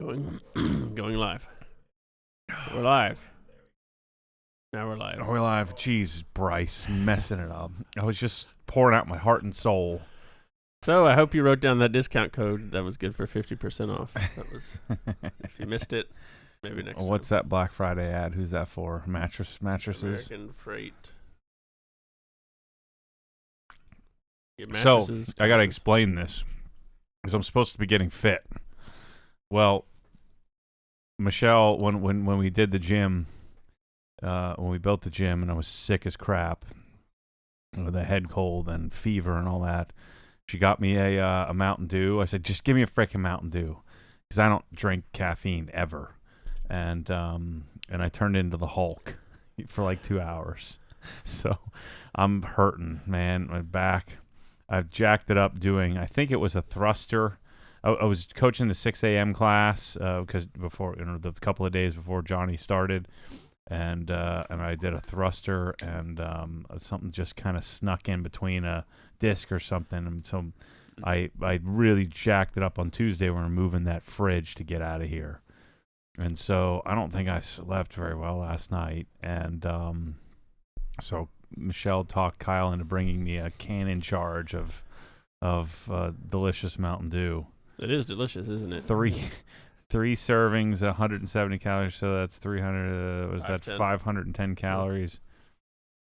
Going, going live. We're live. Now we're live. We're live. Jeez, Bryce, messing it up. I was just pouring out my heart and soul. So I hope you wrote down that discount code. That was good for 50% off. That was. If you missed it, maybe next time. What's that Black Friday ad? Who's that for? Mattresses? American Freight. So I got to explain this because I'm supposed to be getting fit. Well, Michelle, when we did the gym, when we built the gym, and I was sick as crap with a head cold and fever and all that, she got me a Mountain Dew. I said, just give me a freaking Mountain Dew because I don't drink caffeine ever. And I turned into the Hulk for like 2 hours. So I'm hurting, man. My back. I've jacked it up doing, I think it was a thruster. I was coaching the 6 a.m. class because before, the couple of days before Johnny started, and I did a thruster, and something just kind of snuck in between a disc or something, and so I really jacked it up on Tuesday when we were moving that fridge to get out of here, and so I don't think I slept very well last night, and so Michelle talked Kyle into bringing me a cannon charge of delicious Mountain Dew. It is delicious, isn't it? Three servings, 170 calories. So that's 300. Was that 510 calories?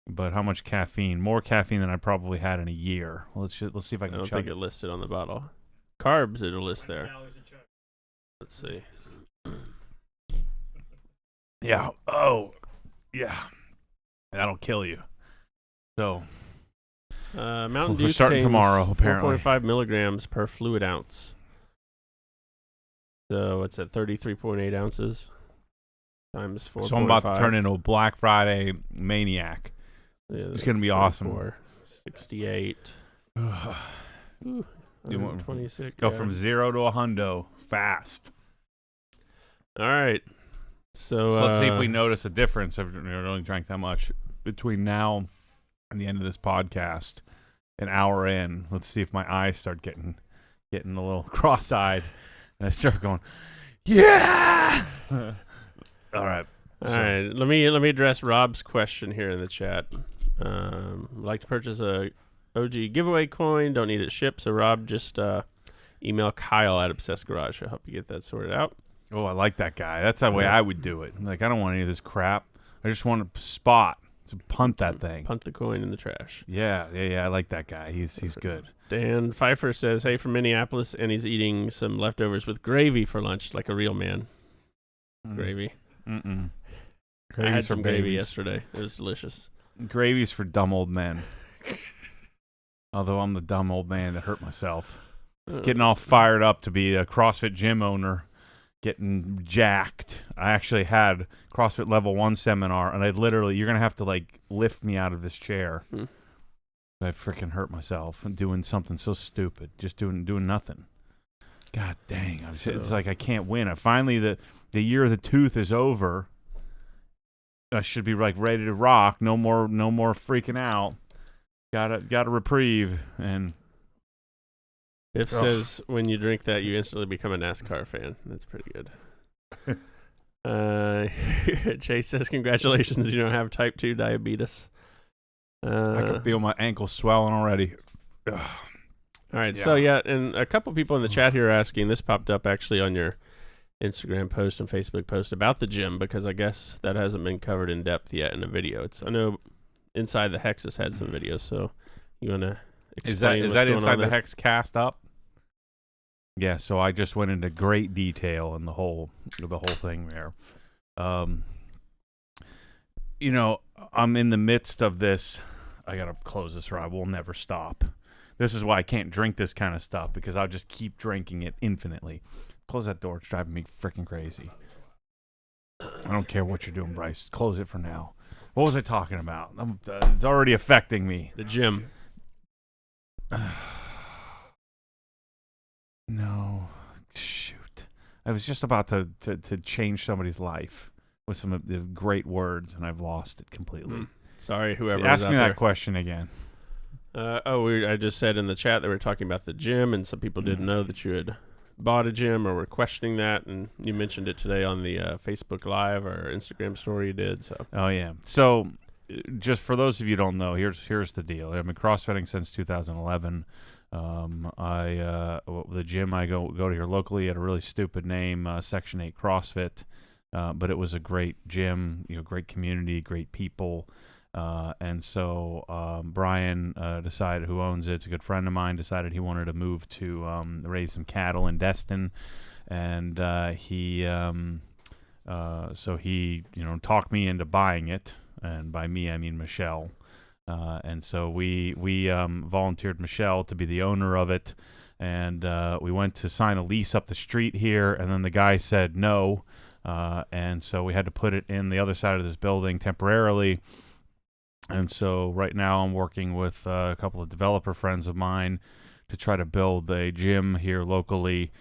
But how much caffeine? More caffeine than I probably had in a year. Let's see if I can. I don't think it listed on the bottle. Carbs, it'll list there. Let's see. Yeah. Oh, yeah. That'll kill you. So. Mountain Dew we're starting tomorrow. Apparently, 4.5 milligrams per fluid ounce. So it's at 33.8 ounces times 4. So I'm about to turn into a Black Friday maniac. Yeah, it's gonna be awesome. 68. Ooh, 26. Go from 0 to a hundo fast. All right. So let's see if we notice a difference. I've only drank that much between now and the end of this podcast. An hour in, let's see if my eyes start getting a little cross-eyed, and I start going, yeah. All right. All right. Let me address Rob's question here in the chat. I'd like to purchase a OG giveaway coin. Don't need it shipped. So Rob, just email Kyle at Obsessed Garage. I'll help you get that sorted out. Oh, I like that guy. That's the way I would do it. Like, I don't want any of this crap. I just want a spot to punt that thing. Punt the coin in the trash. Yeah. I like that guy. He's good. Dan Pfeiffer says, hey, from Minneapolis, and he's eating some leftovers with gravy for lunch like a real man. Gravy. Mm-mm. I had some gravy yesterday. It was delicious. Gravy's for dumb old men. Although I'm the dumb old man that hurt myself. Getting all fired up to be a CrossFit gym owner. Getting jacked. I actually had CrossFit Level 1 seminar, and you're going to have to, like, lift me out of this chair. I freaking hurt myself and doing something so stupid. Just doing nothing. God dang. It's like I can't win. Finally, the year of the tooth is over. I should be, like, ready to rock. No more freaking out. Got a reprieve, and... If says when you drink that, you instantly become a NASCAR fan. That's pretty good. Chase says, congratulations, you don't have type 2 diabetes. I can feel my ankles swelling already. All right, so and a couple people in the chat here are asking, this popped up actually on your Instagram post and Facebook post about the gym, because I guess that hasn't been covered in depth yet in a video. I know Inside the Hex has had some videos, so you want to explain Is that Inside the Hex cast up? Yeah, so I just went into great detail in the whole thing there. I'm in the midst of this. I gotta close this, Rob. We'll never stop. This is why I can't drink this kind of stuff, because I'll just keep drinking it infinitely. Close that door. It's driving me freaking crazy. I don't care what you're doing, Bryce. Close it for now. What was I talking about? It's already affecting me. The gym. No, shoot. I was just about to change somebody's life with some of the great words, and I've lost it completely. Sorry, whoever. Ask me that question again. I just said in the chat that we were talking about the gym, and some people didn't know that you had bought a gym or were questioning that, and you mentioned it today on the Facebook Live or Instagram story you did. So. Oh yeah. So, just for those of you who don't know, here's the deal. I've been CrossFitting since 2011. The gym I go to here locally had a really stupid name, Section 8 CrossFit, but it was a great gym, great community, great people. And so Brian decided, who owns it, it's a good friend of mine, decided he wanted to move to raise some cattle in Destin, and so he talked me into buying it, and by me I mean Michelle. And so we volunteered Michelle to be the owner of it, and we went to sign a lease up the street here, and then the guy said no, and so we had to put it in the other side of this building temporarily. And so right now I'm working with a couple of developer friends of mine to try to build a gym here locally.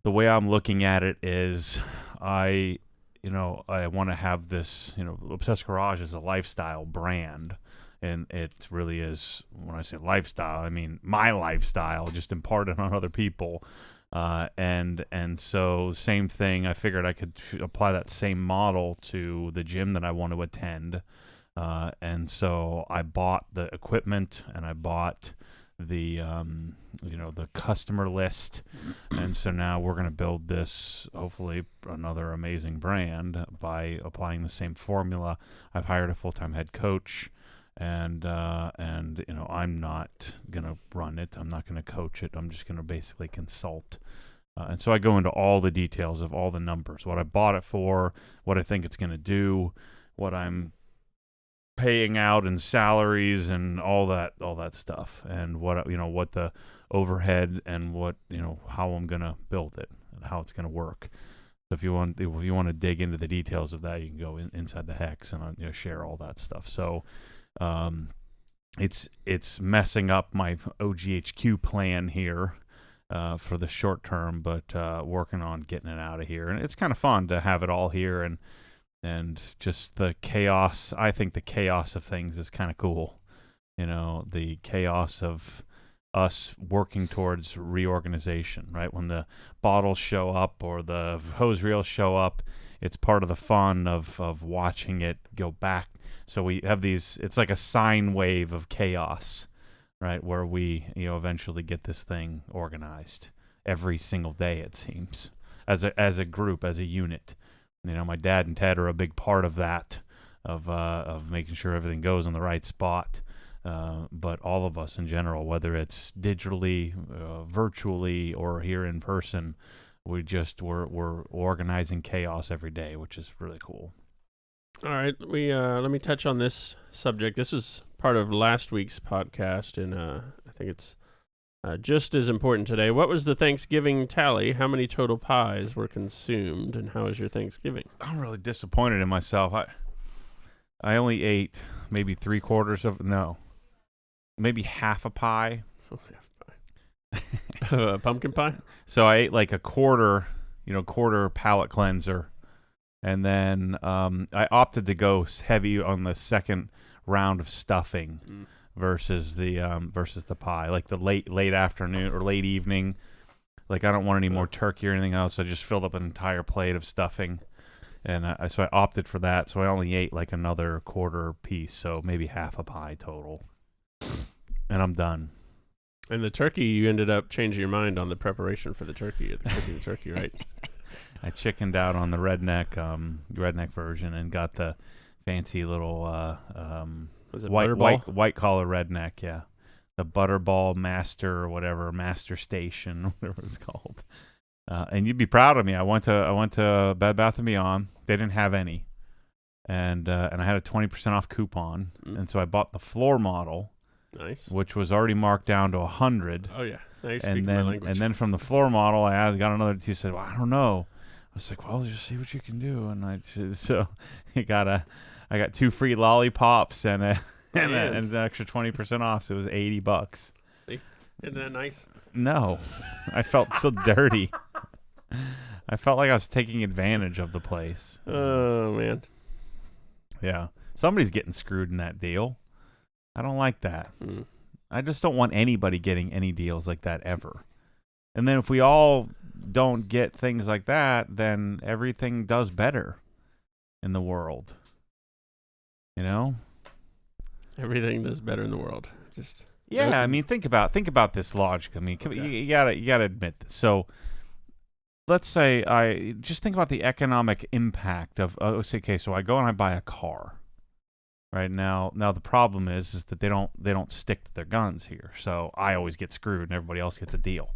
The way I'm looking at it is I want to have this, Obsessed Garage is a lifestyle brand. And it really is, when I say lifestyle, I mean my lifestyle, just imparted on other people. And so same thing, I figured I could apply that same model to the gym that I want to attend. And so I bought the equipment, and I bought the the customer list, and so now we're going to build this, hopefully another amazing brand, by applying the same formula. I've hired a full-time head coach, and I'm not going to run it. I'm not going to coach it. I'm just going to basically consult. And so I go into all the details of all the numbers, what I bought it for, what I think it's going to do, what I'm paying out in salaries and all that stuff, and what the overhead, and what how I'm gonna build it and how it's gonna work. So if you want to dig into the details of that, you can go inside the Hex and share all that stuff. So it's messing up my OGHQ plan here for the short term, but working on getting it out of here, and it's kind of fun to have it all here, and just the chaos. I think the chaos of things is kind of cool. The chaos of us working towards reorganization, right? When the bottles show up or the hose reels show up, it's part of the fun of watching it go back. So we have these, it's like a sine wave of chaos, right? Where we, eventually get this thing organized every single day, it seems, as a group, as a unit. My dad and Ted are a big part of that, of making sure everything goes in the right spot. But all of us in general, whether it's digitally, virtually, or here in person, we're organizing chaos every day, which is really cool. All right, let me touch on this subject. This was part of last week's podcast, and I think it's just as important today. What was the Thanksgiving tally? How many total pies were consumed, and how was your Thanksgiving? I'm really disappointed in myself. I only ate maybe maybe half a pie. Pumpkin pie? So I ate like a quarter palate cleanser, and then I opted to go heavy on the second round of stuffing. Versus the pie, like the late afternoon or late evening. Like I don't want any more turkey or anything else. So I just filled up an entire plate of stuffing, and so I opted for that. So I only ate like another quarter piece, so maybe half a pie total, and I'm done. And the turkey, you ended up changing your mind on the preparation for the turkey, cooking the turkey, right? I chickened out on the redneck version and got the fancy little was it white collar redneck, yeah. The Butterball Master Station, whatever it's called. And you'd be proud of me. I went to Bed Bath & Beyond. They didn't have any, and I had a 20% off coupon, and so I bought the floor model. Nice. Which was already marked down to 100. Oh yeah, now you speak my language. And then from the floor model, I got another. He said, "Well, I don't know." I was like, "Well, just see what you can do." And I got 2 free lollipops and an extra 20% off. So it was $80. See, isn't that nice? No, I felt so dirty. I felt like I was taking advantage of the place. Oh man. Yeah, somebody's getting screwed in that deal. I don't like that. I just don't want anybody getting any deals like that ever. And then if we all don't get things like that, then everything does better in the world. You know? Everything does better in the world. Just yeah. I mean, think about this logic. I mean, Okay. you gotta admit this. So, let's say I just think about the economic impact of. Okay, so I go and I buy a car. Right now the problem is that they don't stick to their guns here. So I always get screwed, and everybody else gets a deal.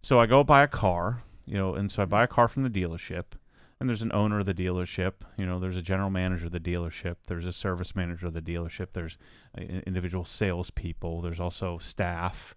So I go buy a car, and so I buy a car from the dealership. And there's an owner of the dealership, there's a general manager of the dealership, there's a service manager of the dealership, there's individual salespeople, there's also staff.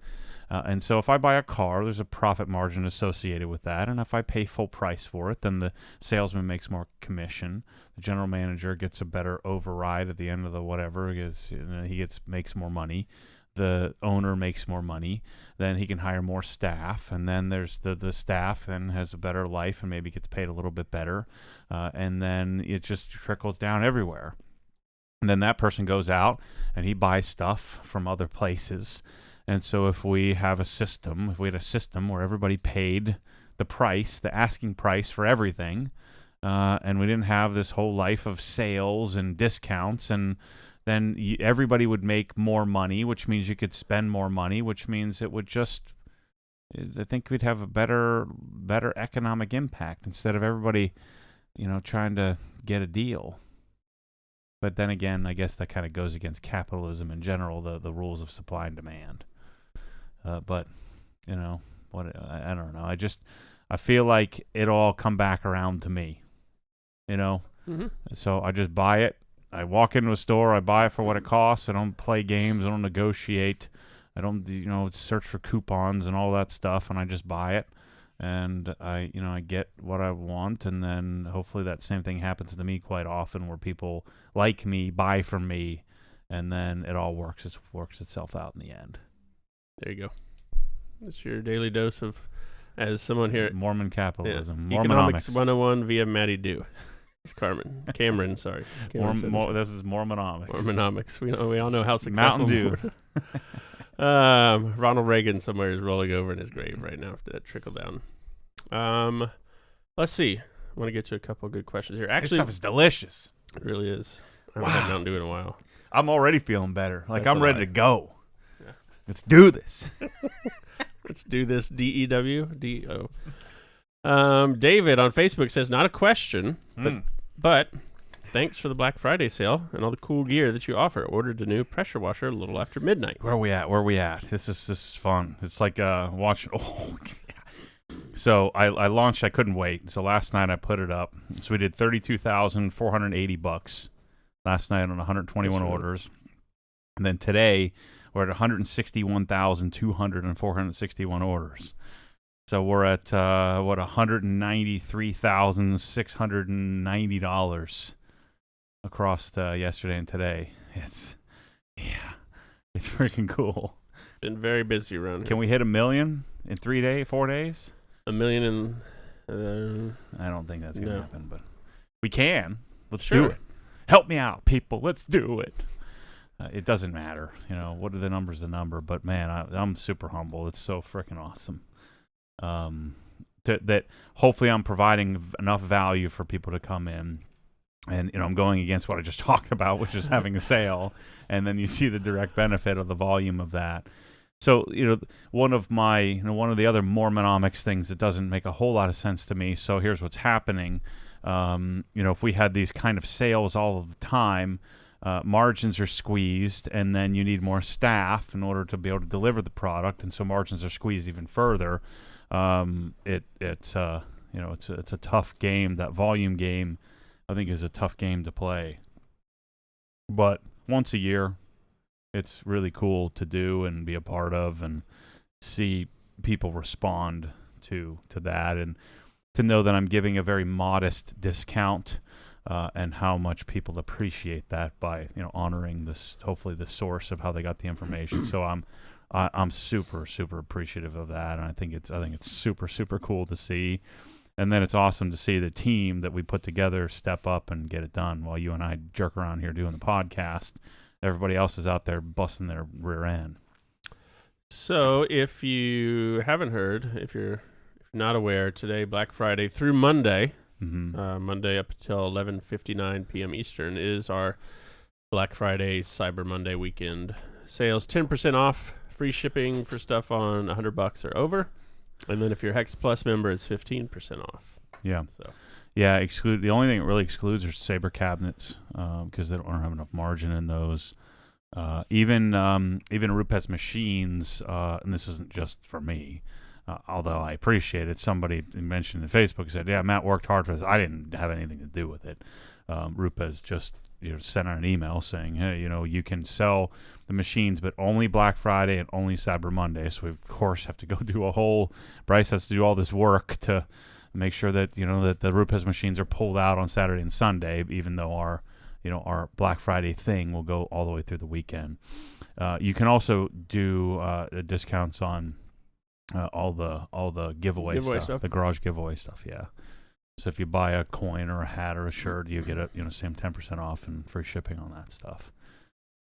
And so if I buy a car, there's a profit margin associated with that. And if I pay full price for it, then the salesman makes more commission. The general manager gets a better override at the end of the whatever, because he makes more money. The owner makes more money, then he can hire more staff, and then there's the staff then has a better life and maybe gets paid a little bit better, and then it just trickles down everywhere. And then that person goes out and he buys stuff from other places. And so if we had a system where everybody paid the asking price for everything, and we didn't have this whole life of sales and discounts, and then everybody would make more money, which means you could spend more money, which means it would I think we'd have a better economic impact instead of everybody, trying to get a deal. But then again, I guess that kind of goes against capitalism in general, the rules of supply and demand. But, I don't know. I feel like it'll all come back around to me, Mm-hmm. So I just buy it. I walk into a store, I buy it for what it costs. I don't play games, I don't negotiate, I don't search for coupons and all that stuff, and I just buy it, and I get what I want, and then hopefully that same thing happens to me quite often, where people like me buy from me, and then it all works itself out in the end. There you go. It's your daily dose of, as someone here, Mormon capitalism, yeah. Economics 101 via Matty Dew. It's Cameron, sorry. This is Mormonomics. Mormonomics. We all know how successful. Mountain Dew. Ronald Reagan somewhere is rolling over in his grave right now after that trickle down. Let's see. I want to get to a couple of good questions here. Actually, this stuff is delicious. It really is. I haven't had Mountain Dew in a while. I'm already feeling better. Like, That's I'm ready to go. Yeah. Let's do this. Let's do this. DEWDO. David on Facebook says, not a question, but thanks for the Black Friday sale and all the cool gear that you offer. Ordered a new pressure washer a little after midnight. Where are we at? This is fun. It's like watching. Oh, yeah. So I launched. I couldn't wait. So last night I put it up. So we did $32,480 last night on 121 orders, and then today we're at 161,200 and 461 orders. So we're at $193,690 across yesterday and today. It's freaking cool. Been very busy around here. Can we hit 1 million in 4 days? 1 million in I don't think that's gonna No. happen, but we can. Let's Sure. do it. Help me out, people. Let's do it. It doesn't matter, what are the numbers? The number, but man, I'm super humble. It's so freaking awesome. That hopefully I'm providing enough value for people to come in, and I'm going against what I just talked about, which is having a sale, and then you see the direct benefit of the volume of that. So one of the other Mormonomics things that doesn't make a whole lot of sense to me. So here's what's happening. If we had these kind of sales all of the time, margins are squeezed, and then you need more staff in order to be able to deliver the product, and so margins are squeezed even further. It's a tough game. That volume game, I think, is a tough game to play. But once a year, it's really cool to do and be a part of, and see people respond to that, and to know that I'm giving a very modest discount, and how much people appreciate that by honoring this, hopefully the source of how they got the information. So I'm super, super appreciative of that, and I think it's super, super cool to see. And then it's awesome to see the team that we put together step up and get it done while you and I jerk around here doing the podcast. Everybody else is out there busting their rear end. So if you haven't heard, if you're not aware, today, Black Friday through Monday, Mm-hmm. Monday up until 11:59 p.m. Eastern, is our Black Friday Cyber Monday weekend sales. 10% off, free shipping for stuff on $100 or over. And then if you're a Hex Plus member, it's 15% off. Yeah. So. Yeah, the only thing it really excludes are Saber cabinets because they don't have enough margin in those. Even Rupes machines, and this isn't just for me, although I appreciate it. Somebody mentioned in Facebook, said, "Yeah, Matt worked hard for this. I didn't have anything to do with it." Rupes just sent out an email saying, "Hey, you can sell the machines, but only Black Friday and only Cyber Monday." So we of course have to go do Bryce has to do all this work to make sure that that the Rupes machines are pulled out on Saturday and Sunday, even though our Black Friday thing will go all the way through the weekend. You can also do discounts on all the giveaway stuff, the garage giveaway stuff. Yeah. So if you buy a coin or a hat or a shirt, you get same 10% off and free shipping on that stuff.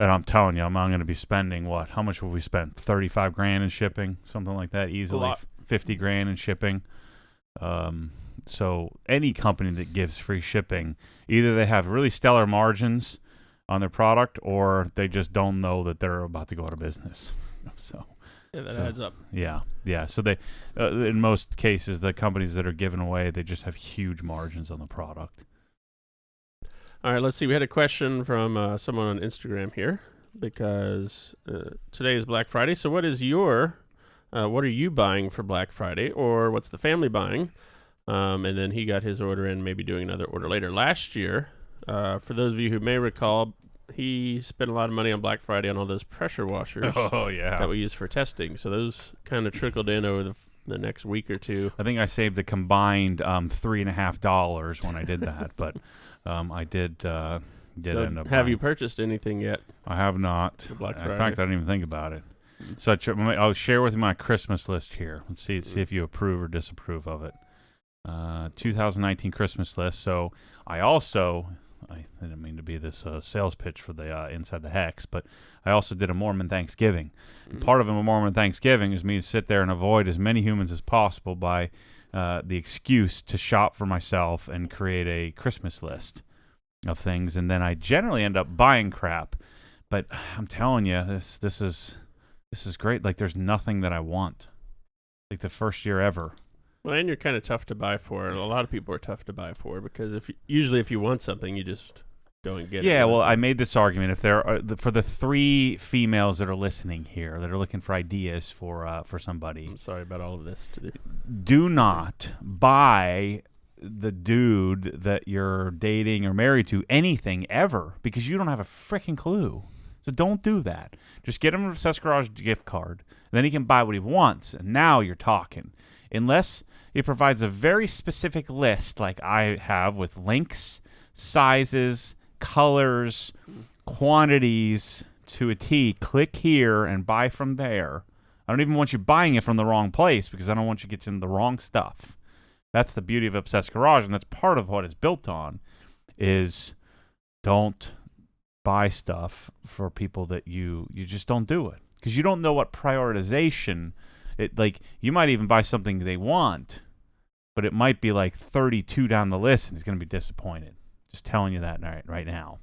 And I'm telling you, I'm going to be spending what? How much will we spend? 35 grand in shipping, something like that, easily. 50 grand in shipping. So any company that gives free shipping, either they have really stellar margins on their product, or they just don't know that they're about to go out of business. So yeah, that adds up. Yeah. So they, in most cases, the companies that are giving away, they just have huge margins on the product. All right, let's see. We had a question from someone on Instagram here because today is Black Friday. So what are you buying for Black Friday, or what's the family buying? And then he got his order in, maybe doing another order later. Last year, for those of you who may recall, he spent a lot of money on Black Friday on all those pressure washers that we use for testing. So those kind of trickled in over the next week or two. I think I saved a combined $3.50 when I did that, but I did end up have you purchased anything yet? I have not. For Black Friday? In fact, I didn't even think about it. So I'll share with you my Christmas list here. Let's see if you approve or disapprove of it. 2019 Christmas list. So I didn't mean to be this sales pitch for the Inside the Hex, but I also did a Mormon Thanksgiving. And part of a Mormon Thanksgiving is me to sit there and avoid as many humans as possible by the excuse to shop for myself and create a Christmas list of things. And then I generally end up buying crap. But I'm telling you, this is great. Like, there's nothing that I want. Like, the first year ever. Well, and you're kind of tough to buy for. A lot of people are tough to buy for because usually if you want something, you just go and get it. Yeah, well, I made this argument. If there are for the 3 females that are listening here that are looking for ideas for somebody. I'm sorry about all of this. Do not buy the dude that you're dating or married to anything ever because you don't have a freaking clue. So don't do that. Just get him a Obsessed Garage gift card. Then he can buy what he wants, and now you're talking. Unless it provides a very specific list like I have with links, sizes, colors, quantities to a T. Click here and buy from there. I don't even want you buying it from the wrong place because I don't want you getting the wrong stuff. That's the beauty of Obsessed Garage, and that's part of what it's built on, is don't buy stuff for people that you just don't do it. Because you don't know what prioritization... you might even buy something they want, but it might be like 32 down the list, and he's going to be disappointed. Just telling you that right now.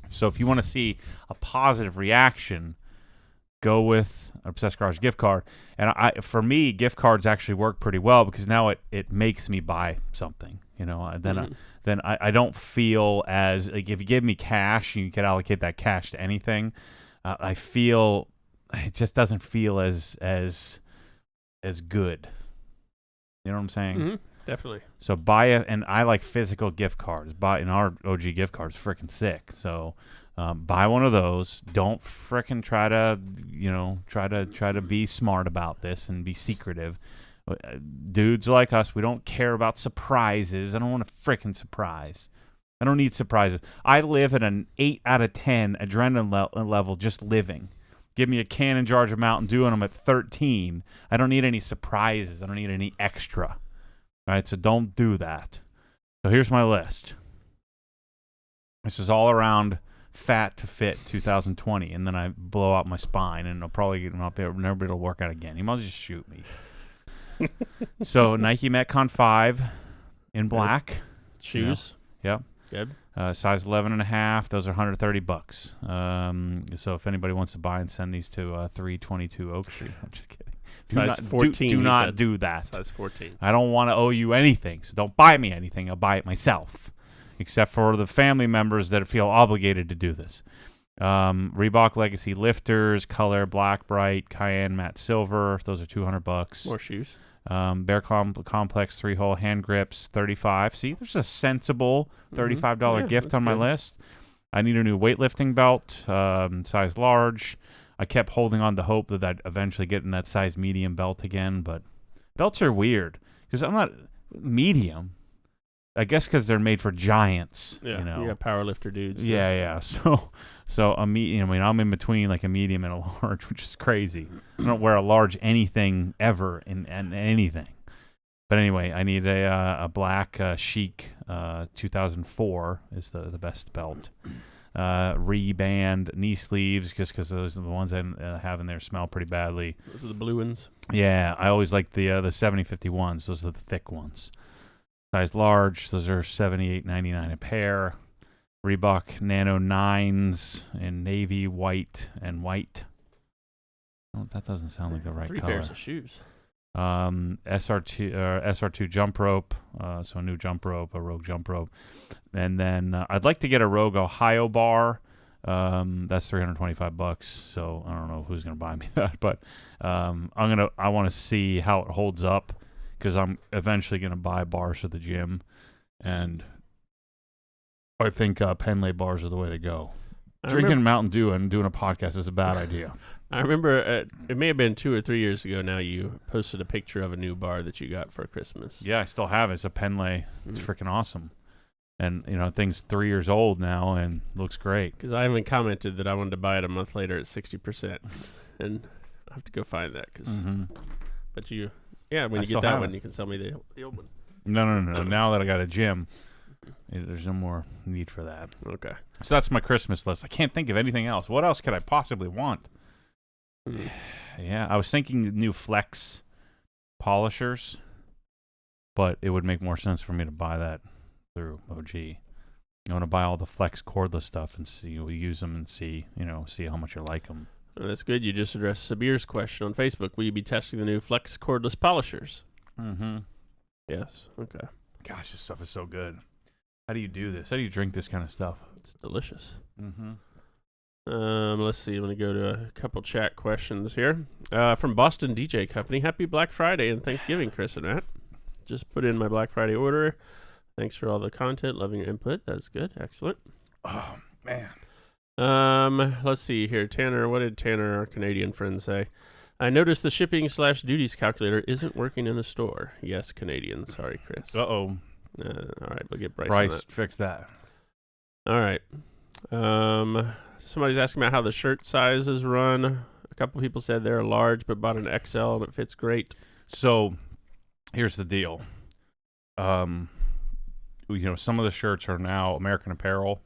So if you want to see a positive reaction, go with Obsessed Garage gift card. And for me, gift cards actually work pretty well because now it makes me buy something. Then I don't feel as like if you give me cash, you can allocate that cash to anything. I feel it just doesn't feel as good. You know what I'm saying? Mm-hmm. Definitely. So buy it, and I like physical gift cards. And our OG gift card's freaking sick. So buy one of those. Don't freaking try to be smart about this and be secretive. Dudes like us, we don't care about surprises. I don't want a freaking surprise. I don't need surprises. I live at an 8 out of 10 adrenaline level just living. Give me a Cannon Jar of Mountain Dew and I'm at 13. I don't need any surprises. I don't need any extra. All right, so don't do that. So here's my list. This is all around Fat to Fit 2020, and then I blow out my spine, and I'll probably never be able to work out again. You might just shoot me. So Nike Metcon 5 in black. Shoes. Yep. Good. Size 11.5. Those are $130. So if anybody wants to buy and send these to 322 Oak Street, I'm just kidding. Size 14. Do not do that. Size 14. I don't want to owe you anything, so don't buy me anything. I'll buy it myself, except for the family members that feel obligated to do this. Reebok Legacy lifters, color black, bright, cayenne, matte silver. Those are $200. More shoes. Bear Complex 3-hole hand grips, $35. See, there's a sensible $35 gift on my list. I need a new weightlifting belt, size large. I kept holding on to hope that I'd eventually get in that size medium belt again, but belts are weird because I'm not medium. I guess because they're made for giants. Yeah, you know, you got powerlifter dudes. Yeah. So a medium. I mean, I'm in between like a medium and a large, which is crazy. I don't wear a large anything ever in anything. But anyway, I need a black Chic 2004 is the best belt. Reband knee sleeves, just because those are the ones I have in there smell pretty badly. Those are the blue ones. Yeah, I always like the 7051s. Those are the thick ones. Size large. Those are $78.99 a pair. Reebok Nano 9s in navy, white, and white. Oh, that doesn't sound like the right color. 3 pairs of shoes. SR2 jump rope, so a new jump rope, a Rogue jump rope, and then I'd like to get a Rogue Ohio bar. That's $325. So I don't know who's gonna buy me that, but I want to see how it holds up because I'm eventually gonna buy bars for the gym, and I think Penlay bars are the way to go. Drinking Mountain Dew and doing a podcast is a bad idea. I remember it may have been 2 or 3 years ago now, you posted a picture of a new bar that you got for Christmas. Yeah, I still have it. It's a Penlay. It's freaking awesome. And, you know, thing's 3 years old now and looks great. Because I haven't commented that I wanted to buy it a month later at 60%. And I have to go find that. But when you get that one, you can sell me the old one. No. Now that I got a gym, there's no more need for that. Okay. So that's my Christmas list. I can't think of anything else. What else could I possibly want? Yeah, I was thinking new Flex polishers, but it would make more sense for me to buy that through OG. I want to buy all the Flex cordless stuff and use them and see how much you like them. Oh, that's good. You just addressed Sabir's question on Facebook. Will you be testing the new Flex cordless polishers? Mm-hmm. Yes. Okay. Gosh, this stuff is so good. How do you do this? How do you drink this kind of stuff? It's delicious. Mm-hmm. Let's see. I'm going to go to a couple chat questions here. From Boston DJ Company. Happy Black Friday and Thanksgiving, Chris and Matt. Just put in my Black Friday order. Thanks for all the content. Loving your input. That's good. Excellent. Oh, man. Let's see here. Tanner, what did Tanner, our Canadian friend, say? I noticed the shipping/duties calculator isn't working in the store. Yes, Canadian. Sorry, Chris. Uh-oh. All right, we'll get Bryce. Bryce, fix that. All right. Somebody's asking about how the shirt sizes run. A couple people said they're large, but bought an XL and it fits great. So, here's the deal. Some of the shirts are now American Apparel,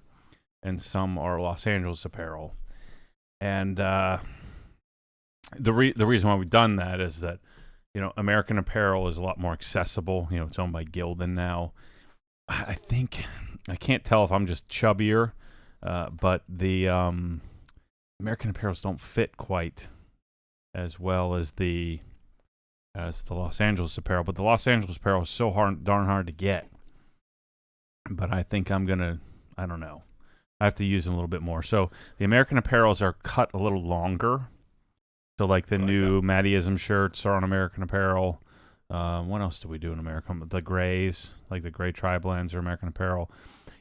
and some are Los Angeles Apparel. And the reason why we've done that is that, American Apparel is a lot more accessible. It's owned by Gildan now. I think, I can't tell if I'm just chubbier, but the American Apparels don't fit quite as well as the Los Angeles Apparel. But the Los Angeles Apparel is so darn hard to get. But I think I don't know. I have to use them a little bit more. So the American Apparels are cut a little longer. So like the new Mattyism shirts are on American Apparel. What else do we do in America? The grays, like the gray tri-blends are American Apparel.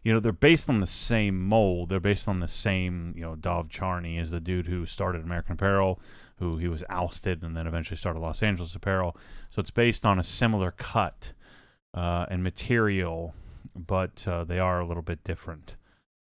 They're based on the same mold. They're based on the same, Dov Charney is the dude who started American Apparel, who he was ousted and then eventually started Los Angeles Apparel. So it's based on a similar cut and material, but they are a little bit different.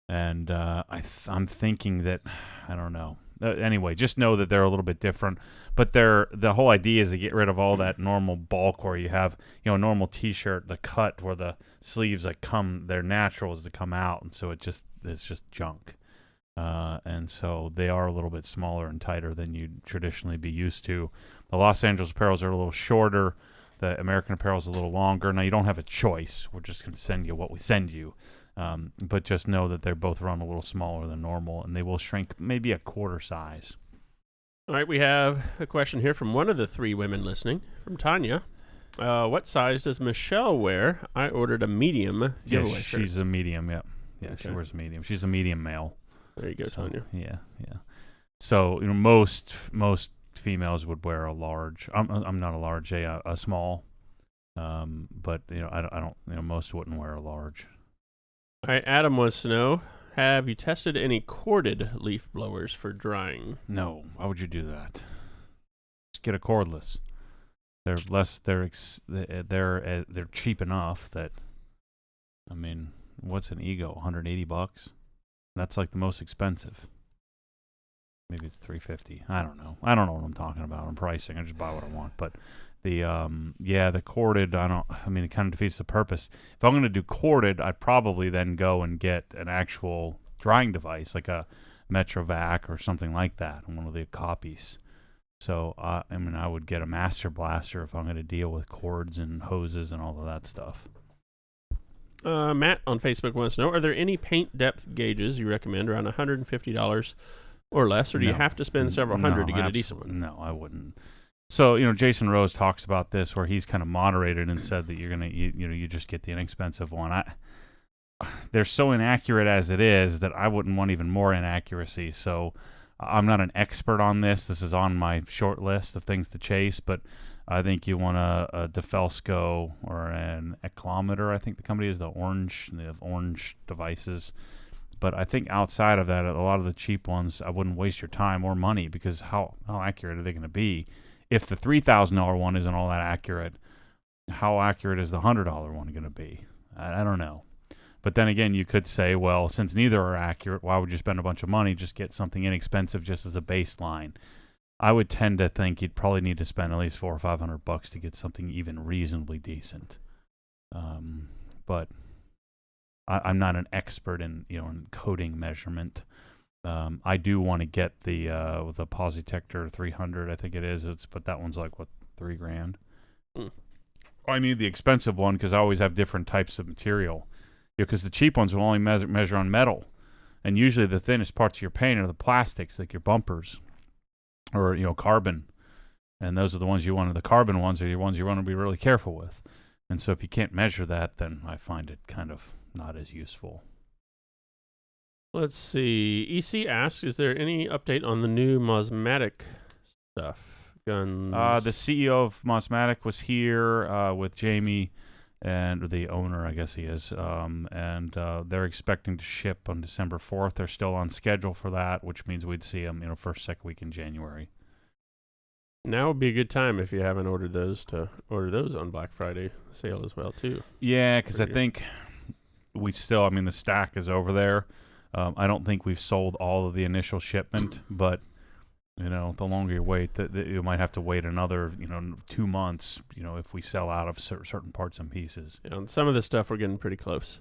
And I'm thinking that, I don't know. Anyway, just know that they're a little bit different. But the whole idea is to get rid of all that normal bulk where you have, a normal T-shirt, the cut where the sleeves they're natural is to come out. And so it's just junk. And so they are a little bit smaller and tighter than you'd traditionally be used to. The Los Angeles Apparels are a little shorter. The American Apparel is a little longer. Now, you don't have a choice. We're just going to send you what we send you. But just know that they're both run a little smaller than normal, and they will shrink maybe a quarter size. All right, we have a question here from one of the 3 women listening, from Tanya. What size does Michelle wear? I ordered a medium giveaway shirt. She's a medium, yeah. Yeah, Okay. She wears a medium. She's a medium male. There you go, Tanya. Yeah. So, most females would wear a large. I'm not a large, a small. But, I don't, most wouldn't wear a large. All right, Adam wants to know, have you tested any corded leaf blowers for drying? No. Why would you do that? Just get a cordless. They're less. They're cheap enough that. I mean, what's an Ego? $180. That's like the most expensive. Maybe it's $350. I don't know. I don't know what I'm talking about on pricing. I just buy what I want. But the corded, it kind of defeats the purpose. If I'm going to do corded, I'd probably then go and get an actual drying device, like a Metrovac or something like that, one of the copies. So, I would get a Master Blaster if I'm going to deal with cords and hoses and all of that stuff. Matt on Facebook wants to know, are there any paint depth gauges you recommend around $150 or less, or do you have to spend several hundred to get a decent one? No, I wouldn't. So, Jason Rose talks about this where he's kind of moderated and said that you just get the inexpensive one. They're so inaccurate as it is that I wouldn't want even more inaccuracy. So I'm not an expert on this. This is on my short list of things to chase, but I think you want a DeFelsco or an Eclometer. I think the company is they have orange devices. But I think outside of that, a lot of the cheap ones, I wouldn't waste your time or money, because how accurate are they going to be? If the $3,000 one isn't all that accurate, how accurate is the $100 one going to be? I don't know. But then again, you could say, well, since neither are accurate, why would you spend a bunch of money? Just get something inexpensive just as a baseline. I would tend to think you'd probably need to spend at least $400 or $500 to get something even reasonably decent. But I'm not an expert in coating measurement. I do want to get the Positector 300, I think it is. But that one's like $3,000. I need the expensive one because I always have different types of material. Because the cheap ones will only measure on metal, and usually the thinnest parts of your paint are the plastics, like your bumpers, or carbon, and those are the ones you want. The carbon ones are your ones you want to be really careful with. And so if you can't measure that, then I find it kind of not as useful. Let's see. EC asks, is there any update on the new Mosmatic stuff? Guns. The CEO of Mosmatic was here with Jamie, and the owner, I guess he is, and they're expecting to ship on December 4th. They're still on schedule for that, which means we'd see them, first, second week in January. Now would be a good time if you haven't ordered those to order those on Black Friday sale as well, too. Yeah, because I think we still, the stack is over there. I don't think we've sold all of the initial shipment, but the longer you wait, you might have to wait another, 2 months, if we sell out of certain parts and pieces. Yeah, on some of the stuff, we're getting pretty close.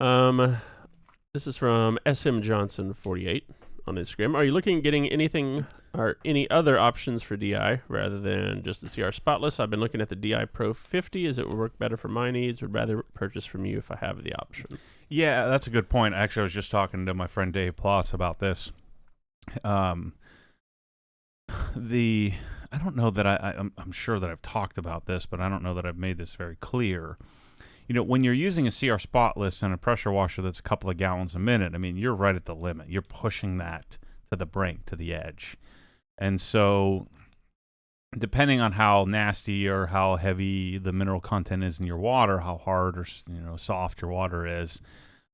This is from SM Johnson 48 on Instagram. Are you looking at getting anything or any other options for DI rather than just the CR Spotless? I've been looking at the DI Pro 50 as it would work better for my needs. Would rather purchase from you if I have the option. Yeah, that's a good point. Actually, I was just talking to my friend Dave Ploss about this. I don't know that I'm sure that I've talked about this, but I don't know that I've made this very clear. When you're using a CR Spotless and a pressure washer that's a couple of gallons a minute, you're right at the limit. You're pushing that to the brink, to the edge. And so depending on how nasty or how heavy the mineral content is in your water, how hard or soft your water is,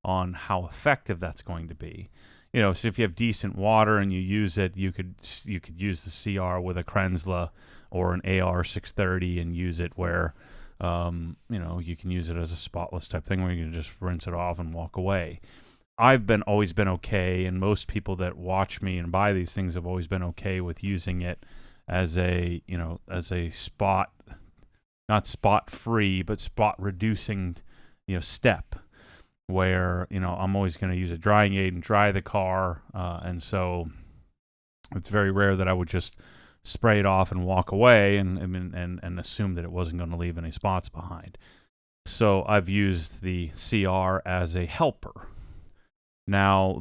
on how effective that's going to be. So if you have decent water and you use it, you could use the CR with a Krenzla or an AR 630 and use it where, you can use it as a spotless type thing where you can just rinse it off and walk away. I've always been okay, and most people that watch me and buy these things have always been okay with using it as a spot, not spot free, but spot reducing, step. Where I'm always going to use a drying aid and dry the car, and so it's very rare that I would just spray it off and walk away and assume that it wasn't going to leave any spots behind. So I've used the CR as a helper. Now,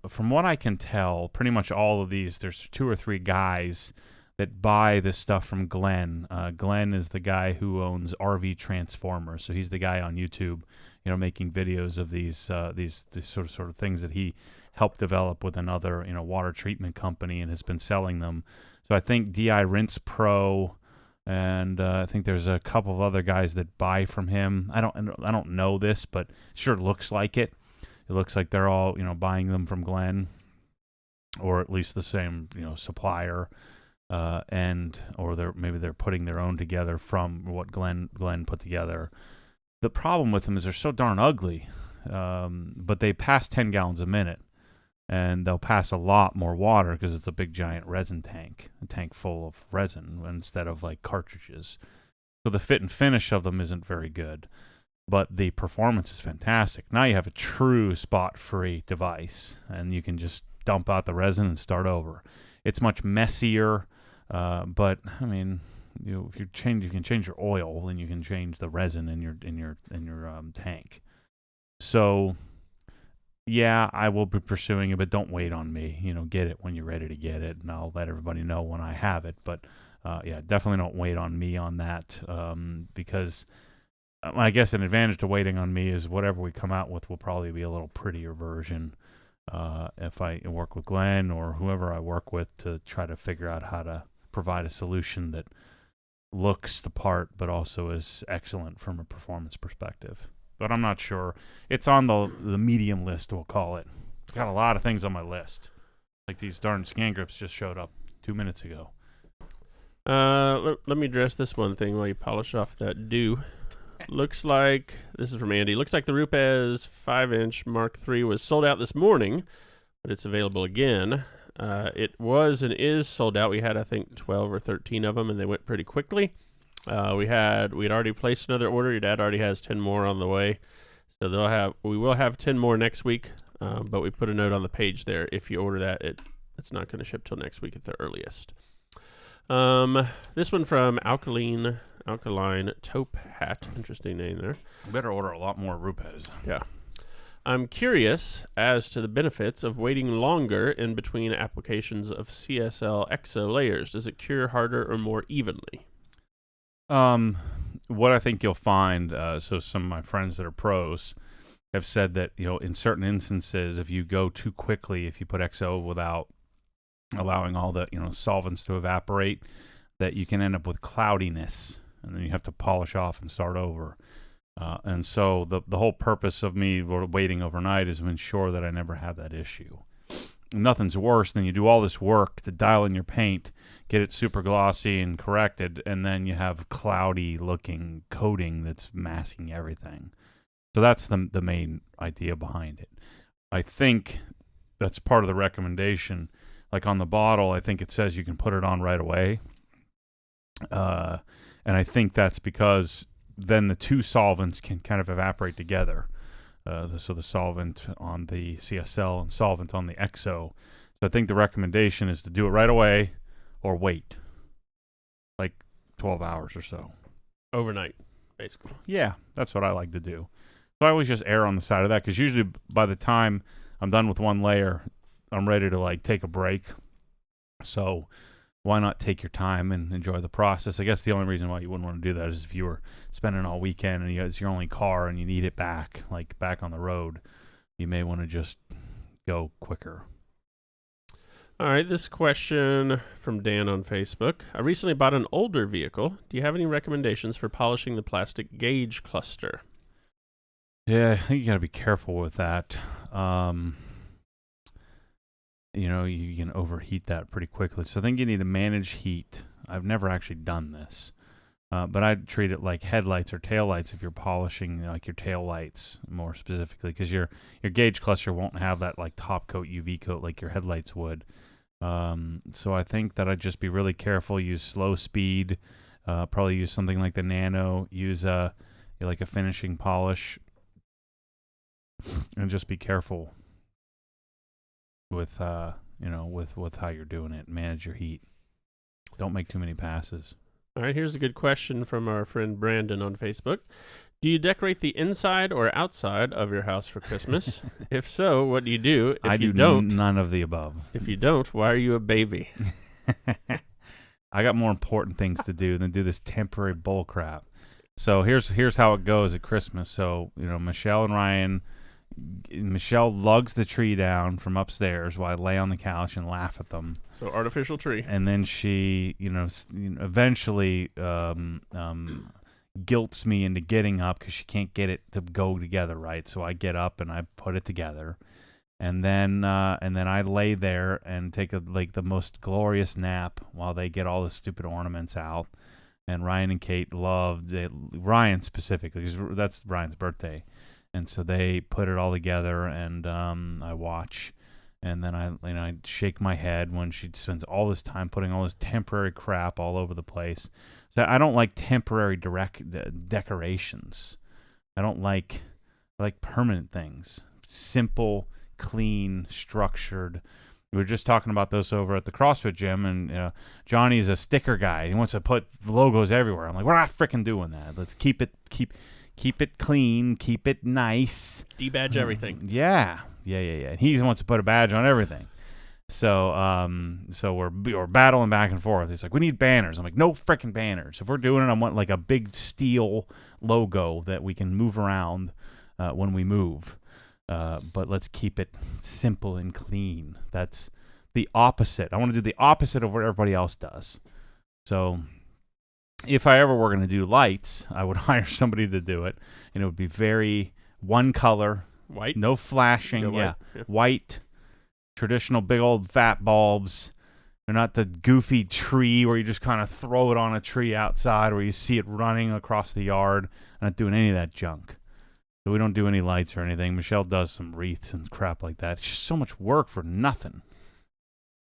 from what I can tell, pretty much all of these, there's 2 or 3 guys that buy this stuff from Glenn. Glenn is the guy who owns RV Transformers, so he's the guy on YouTube, making videos of these sort of things that he helped develop with another, water treatment company and has been selling them. So I think DI Rinse Pro, and I think there's a couple of other guys that buy from him. I don't know this, but it sure looks like it. It looks like they're all, buying them from Glenn, or at least the same, supplier, or maybe they're putting their own together from what Glenn put together. The problem with them is they're so darn ugly, but they pass 10 gallons a minute, and they'll pass a lot more water because it's a big giant resin tank, a tank full of resin instead of like cartridges. So the fit and finish of them isn't very good. But the performance is fantastic. Now you have a true spot-free device, and you can just dump out the resin and start over. It's much messier, but I mean, if you can change your oil, then you can change the resin in your tank. So, yeah, I will be pursuing it, but don't wait on me. Get it when you're ready to get it, and I'll let everybody know when I have it. But yeah, definitely don't wait on me on that, because I guess an advantage to waiting on me is whatever we come out with will probably be a little prettier version if I work with Glenn or whoever I work with to try to figure out how to provide a solution that looks the part but also is excellent from a performance perspective. But I'm not sure. It's on the medium list, we'll call it. Got a lot of things on my list. Like these darn scan grips just showed up 2 minutes ago. Let me address this one thing while you polish off that dew. Looks like, this is from Andy, looks like the Rupes 5-inch Mark III was sold out this morning, but it's available again. It was and is sold out. We had, I think, 12 or 13 of them, and they went pretty quickly. We'd already placed another order. Your dad already has 10 more on the way. So we will have 10 more next week, but we put a note on the page there. If you order that, it's not going to ship till next week at the earliest. This one from Alkaline Taupe Hat. Interesting name there. Better order a lot more Rupes. Yeah. I'm curious as to the benefits of waiting longer in between applications of CSL Exo layers. Does it cure harder or more evenly? What I think you'll find, so some of my friends that are pros have said that, in certain instances, if you go too quickly, if you put XO without allowing all the, solvents to evaporate, that you can end up with cloudiness, and then you have to polish off and start over. And so the whole purpose of me waiting overnight is to ensure that I never have that issue. Nothing's worse than you do all this work to dial in your paint, get it super glossy and corrected, and then you have cloudy looking coating that's masking everything. So that's the main idea behind it. I think that's part of the recommendation. Like on the bottle, I think it says you can put it on right away. And I think that's because then the two solvents can kind of evaporate together. So the solvent on the CSL and solvent on the XO. So I think the recommendation is to do it right away or wait like 12 hours or so. Overnight, basically. Yeah, that's what I like to do. So I always just err on the side of that because usually by the time I'm done with one layer, I'm ready to like take a break. So why not take your time and enjoy the process? I guess the only reason why you wouldn't want to do that is if you were spending all weekend and it's your only car and you need it back on the road, you may want to just go quicker. All right, this question from Dan on Facebook. I recently bought an older vehicle. Do you have any recommendations for polishing the plastic gauge cluster? Yeah, I think you got to be careful with that. You can overheat that pretty quickly. So I think you need to manage heat. I've never actually done this. But I'd treat it like headlights or taillights if you're polishing like your taillights more specifically, because your gauge cluster won't have that like top coat, UV coat like your headlights would. So I think that I'd just be really careful, use slow speed, probably use something like the Nano, use like a finishing polish, and just be careful with with how you're doing it. Manage your heat. Don't make too many passes. All right, here's a good question from our friend Brandon on Facebook. Do you decorate the inside or outside of your house for Christmas? If so, what do you do? If you don't, none of the above. If you don't, why are you a baby? I got more important things to do than do this temporary bull crap. So here's how it goes at Christmas. So, Michelle and Ryan, Michelle lugs the tree down from upstairs while I lay on the couch and laugh at them. So artificial tree. And then she, eventually guilts me into getting up because she can't get it to go together right. So I get up and I put it together. And then I lay there and take the most glorious nap while they get all the stupid ornaments out. And Ryan and Kate loved it. Ryan specifically, because that's Ryan's birthday, and so they put it all together. And I watch, and then I shake my head when she spends all this time putting all this temporary crap all over the place. So I don't like temporary decorations. I like permanent things, simple, clean, structured. We were just talking about this over at the CrossFit gym, and Johnny's a sticker guy. He wants to put logos everywhere. I'm like, we're not freaking doing that. Let's keep it clean, keep it nice. Debadge everything. Yeah. And he wants to put a badge on everything. So we're battling back and forth. He's like, we need banners. I'm like, no freaking banners. If we're doing it, I want like a big steel logo that we can move around when we move. But let's keep it simple and clean. That's the opposite. I want to do the opposite of what everybody else does. So if I ever were going to do lights, I would hire somebody to do it. And it would be very one color. White? No flashing. Yeah. White. Traditional big old fat bulbs. They're not the goofy tree where you just kind of throw it on a tree outside where you see it running across the yard. I'm not doing any of that junk. So we don't do any lights or anything. Michelle does some wreaths and crap like that. It's just so much work for nothing.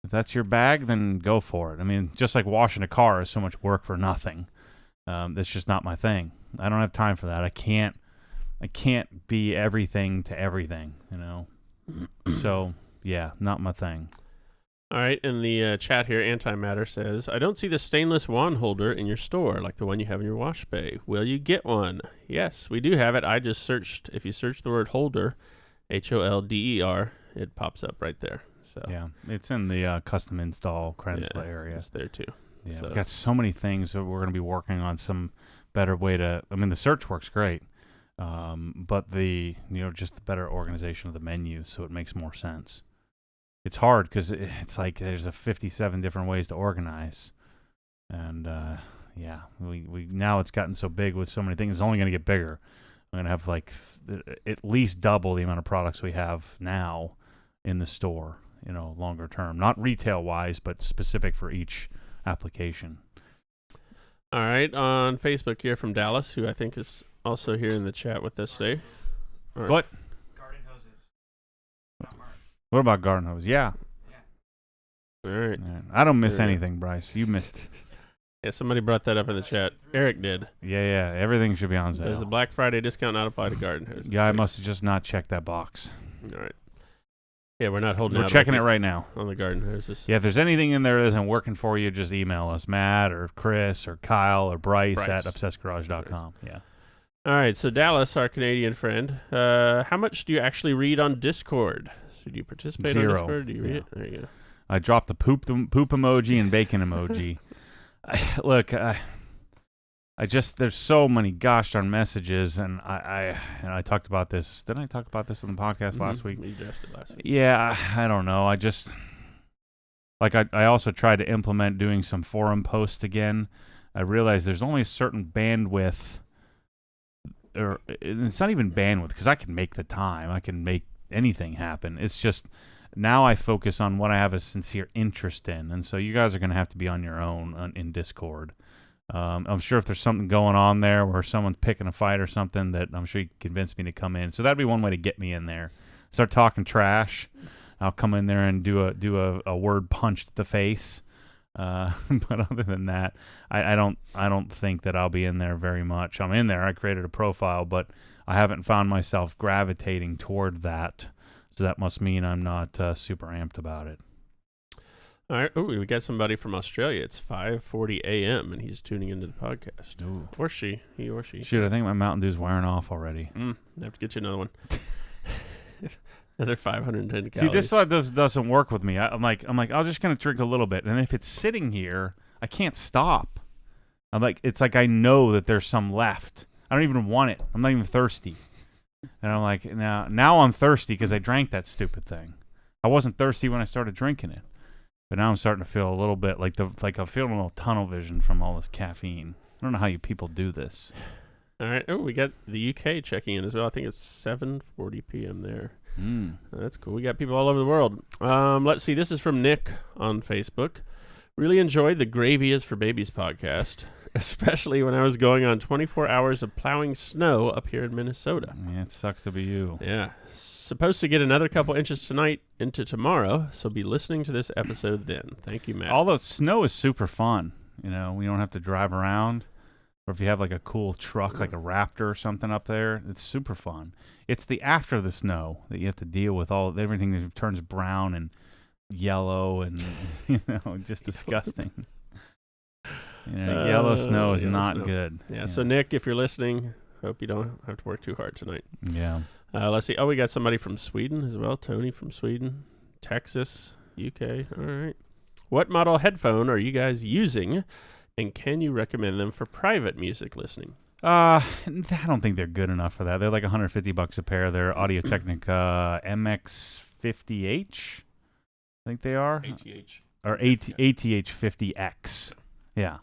If that's your bag, then go for it. I mean, just like washing a car is so much work for nothing. That's just not my thing. I don't have time for that. I can't be everything to everything, So, yeah, not my thing. All right, in the chat here, Antimatter says, I don't see the stainless wand holder in your store, like the one you have in your wash bay. Will you get one? Yes, we do have it. I just searched. If you search the word holder, HOLDER, it pops up right there. So yeah, it's in the custom install Krensla area. It's there too. Yeah, so. We've got so many things that we're going to be working on some better way to, the search works great, but just the better organization of the menu so it makes more sense. It's hard because it's like there's 57 different ways to organize, and we now it's gotten so big with so many things. It's only going to get bigger. I'm going to have at least double the amount of products we have now in the store, longer term. Not retail wise, but specific for each application. All right, on Facebook here from Dallas, who I think is also here in the chat with us today. Right. What? What about garden hose? Yeah. All right. I don't miss anything, Bryce. You missed. Yeah, somebody brought that up in the chat. Eric did. Yeah. Everything should be on sale. Does the Black Friday discount not apply to garden hoses? Yeah, I must have just not checked that box. All right. Yeah, we're not holding out. We're checking it right now. On the garden hoses. Yeah, if there's anything in there that isn't working for you, just email us, Matt or Chris or Kyle or Bryce. at obsessedgarage.com. Yeah. All right, so Dallas, our Canadian friend, how much do you actually read on Discord? So do you participate on Discord? Do you read it? There you go. I dropped the poop emoji and bacon emoji. Look, there's so many gosh darn messages, and I talked about this. Didn't I talk about this on the podcast last week? We addressed it last week. Yeah, I don't know. I also tried to implement doing some forum posts again. I realized there's only a certain bandwidth, or it's not even bandwidth, because I can make the time. I can make anything happen. It's just now I focus on what I have a sincere interest in, and so you guys are going to have to be on your own in Discord. I'm sure if there's something going on there where someone's picking a fight or something, that I'm sure you can convince me to come in. So that'd be one way to get me in there. Start talking trash. I'll come in there and do a word punch to the face. But other than that, I don't think that I'll be in there very much. I'm in there. I created a profile, but I haven't found myself gravitating toward that. So that must mean I'm not super amped about it. All right. Oh, we got somebody from Australia. It's 5:40 a.m. and he's tuning into the podcast. Ooh. Or she. He or she. Shoot, I think my Mountain Dew's wearing off already. I have to get you another one. Another 510 calories. See, this one doesn't work with me. I'm like, I'm just gonna drink a little bit, and if it's sitting here, I can't stop. It's like I know that there's some left. I don't even want it. I'm not even thirsty. And I'm like, now I'm thirsty because I drank that stupid thing. I wasn't thirsty when I started drinking it, but now I'm starting to feel a little bit like I'm feeling a little tunnel vision from all this caffeine. I don't know how you people do this. All right. Oh, we got the UK checking in as well. I think it's 7:40 p.m. there. That's cool. We got people all over the world. Let's see. This is from Nick on Facebook. Really enjoyed the Gravy is for Babies podcast, especially when I was going on 24 hours of plowing snow up here in Minnesota. Yeah, it sucks to be you. Yeah. Supposed to get another couple inches tonight into tomorrow, so be listening to this episode then. Thank you, Matt. Although snow is super fun. We don't have to drive around. Or if you have like a cool truck, like a Raptor or something up there, it's super fun. It's the after the snow that you have to deal with everything that turns brown and yellow and just disgusting. Yellow snow is not good. Yeah. So Nick, if you're listening, hope you don't have to work too hard tonight. Yeah. Let's see. Oh, we got somebody from Sweden as well. Tony from Sweden, Texas, UK. All right. What model headphone are you guys using, and can you recommend them for private music listening? I don't think they're good enough for that. They're like $150 a pair. They're Audio-Technica MX50H, I think they are. ATH. Or ATH50X. Yeah.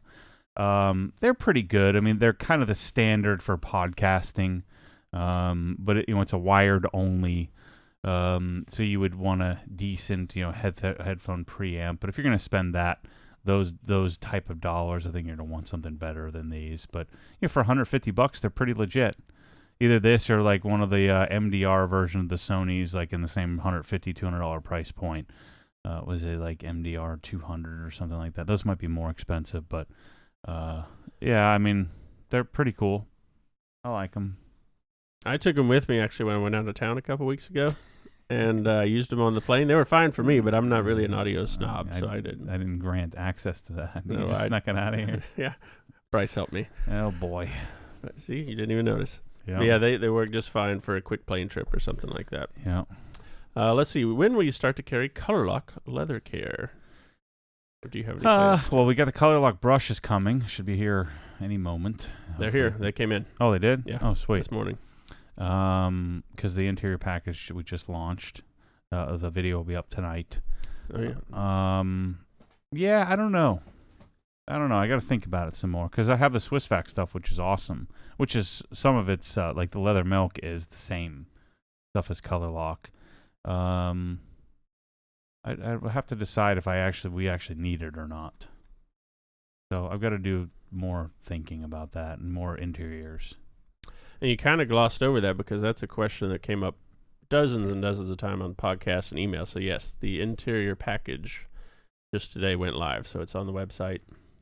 They're pretty good. I mean, they're kind of the standard for podcasting, but it's a wired only. So you would want a decent, headphone preamp. But if you're going to spend those type of dollars, I think you're going to want something better than these. But for $150, they're pretty legit. Either this or like one of the MDR version of the Sonys, like in the same $150, $200 price point. Was it like MDR 200 or something like that? Those might be more expensive, but yeah, I mean, they're pretty cool. I like them. I took them with me actually when I went out of town a couple weeks ago, and used them on the plane. They were fine for me, but I'm not really an audio snob, so I didn't. I didn't grant access to that. No, I snuck it out of here. Yeah, Bryce helped me. Oh boy. But see, you didn't even notice. Yeah. But yeah, they work just fine for a quick plane trip or something like that. Yeah. Let's see. When will you start to carry Color Lock leather care? Or do you have any plans? Well, we got the Color Lock brushes coming. Should be here any moment. They're here. They came in. Oh, they did? Yeah. Oh, sweet. This morning. Because the interior package we just launched. The video will be up tonight. Oh, yeah. Yeah, I don't know. I got to think about it some more because I have the SwissVac stuff, which is awesome. Which is some of it's like the leather milk is the same stuff as Color Lock. I have to decide if we actually need it or not. So I've got to do more thinking about that and more interiors. And you kind of glossed over that because that's a question that came up dozens and dozens of times on podcasts and emails. So yes, the interior package just today went live, so it's on the website.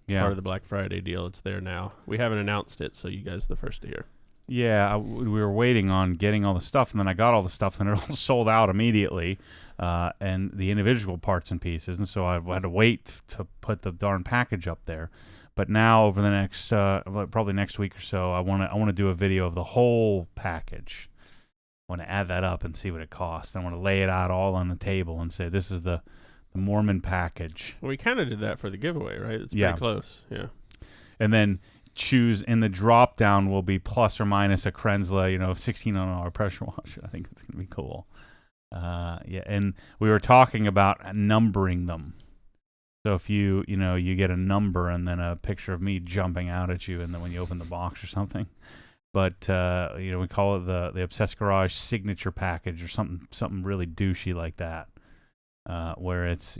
Yeah. Part of the Black Friday deal. It's there now. We haven't announced it, so you guys are the first to hear. Yeah, we were waiting on getting all the stuff, and then I got all the stuff, and it all sold out immediately, and the individual parts and pieces, and so I had to wait to put the darn package up there. But now, over the next, probably next week or so, I want to do a video of the whole package. I want to add that up and see what it costs. I want to lay it out all on the table and say, this is the Mormon package. Well, we kind of did that for the giveaway, right? It's pretty close, yeah. And then choose in the drop down will be plus or minus a Krenzla, $1,600 pressure washer. I think it's gonna be cool. Yeah, and we were talking about numbering them. So if you get a number and then a picture of me jumping out at you, and then when you open the box or something. But we call it the Obsessed Garage signature package or something really douchey like that, where it's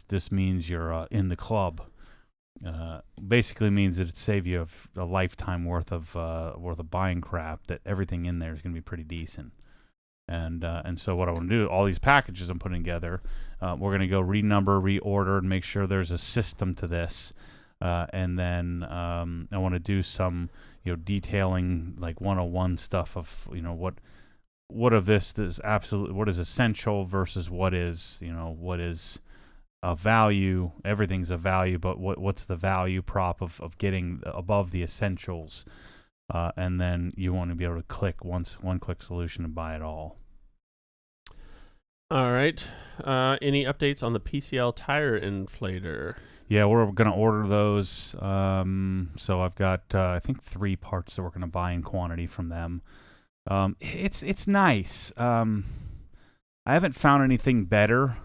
this means you're in the club. Basically means that it saves you a lifetime worth of buying crap. That everything in there is going to be pretty decent, and so what I want to do, all these packages I'm putting together, we're going to go renumber, reorder, and make sure there's a system to this, and then I want to do some detailing, like 101 stuff of what of this is absolutely, what is essential versus what is, what is a value. Everything's a value, but what's the value prop of getting above the essentials? And then you want to be able to click one click solution and buy it all. All right. Any updates on the PCL tire inflator? Yeah, we're going to order those. So I've got, I think 3 parts that we're going to buy in quantity from them. It's nice. I haven't found anything better.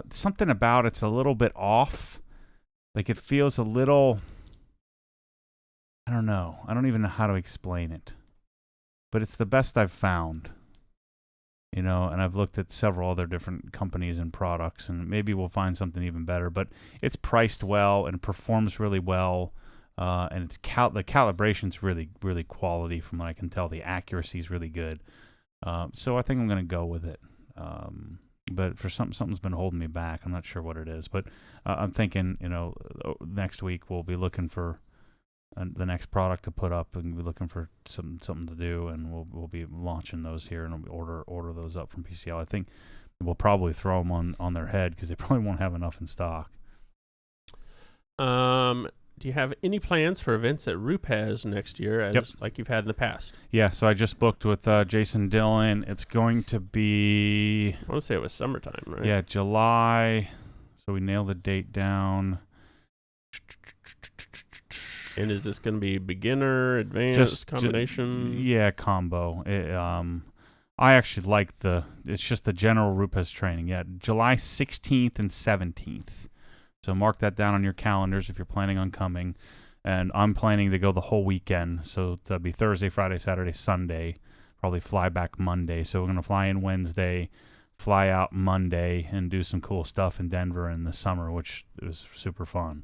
Something about it's a little bit off. Like it feels a little, I don't know. I don't even know how to explain it. But it's the best I've found. And I've looked at several other different companies and products, and maybe we'll find something even better. But it's priced well and performs really well, and it's the calibration's really, really quality from what I can tell. The accuracy is really good, so I think I'm going to go with it. But for something's been holding me back. I'm not sure what it is, but I'm thinking, next week we'll be looking for the next product to put up, and we're looking for something to do, and we'll be launching those here, and we'll order those up from PCL. I think we'll probably throw them on their head because they probably won't have enough in stock. Do you have any plans for events at Rupes next year, like you've had in the past? Yeah, so I just booked with Jason Dillon. It's going to be, I want to say it was summertime, right? Yeah, July. So we nailed the date down. And is this going to be beginner, advanced, combination? Yeah, combo. I actually like it's just the general Rupes training. Yeah, July 16th and 17th. So mark that down on your calendars if you're planning on coming. And I'm planning to go the whole weekend. So that'll be Thursday, Friday, Saturday, Sunday. Probably fly back Monday. So we're going to fly in Wednesday, fly out Monday, and do some cool stuff in Denver in the summer, which was super fun.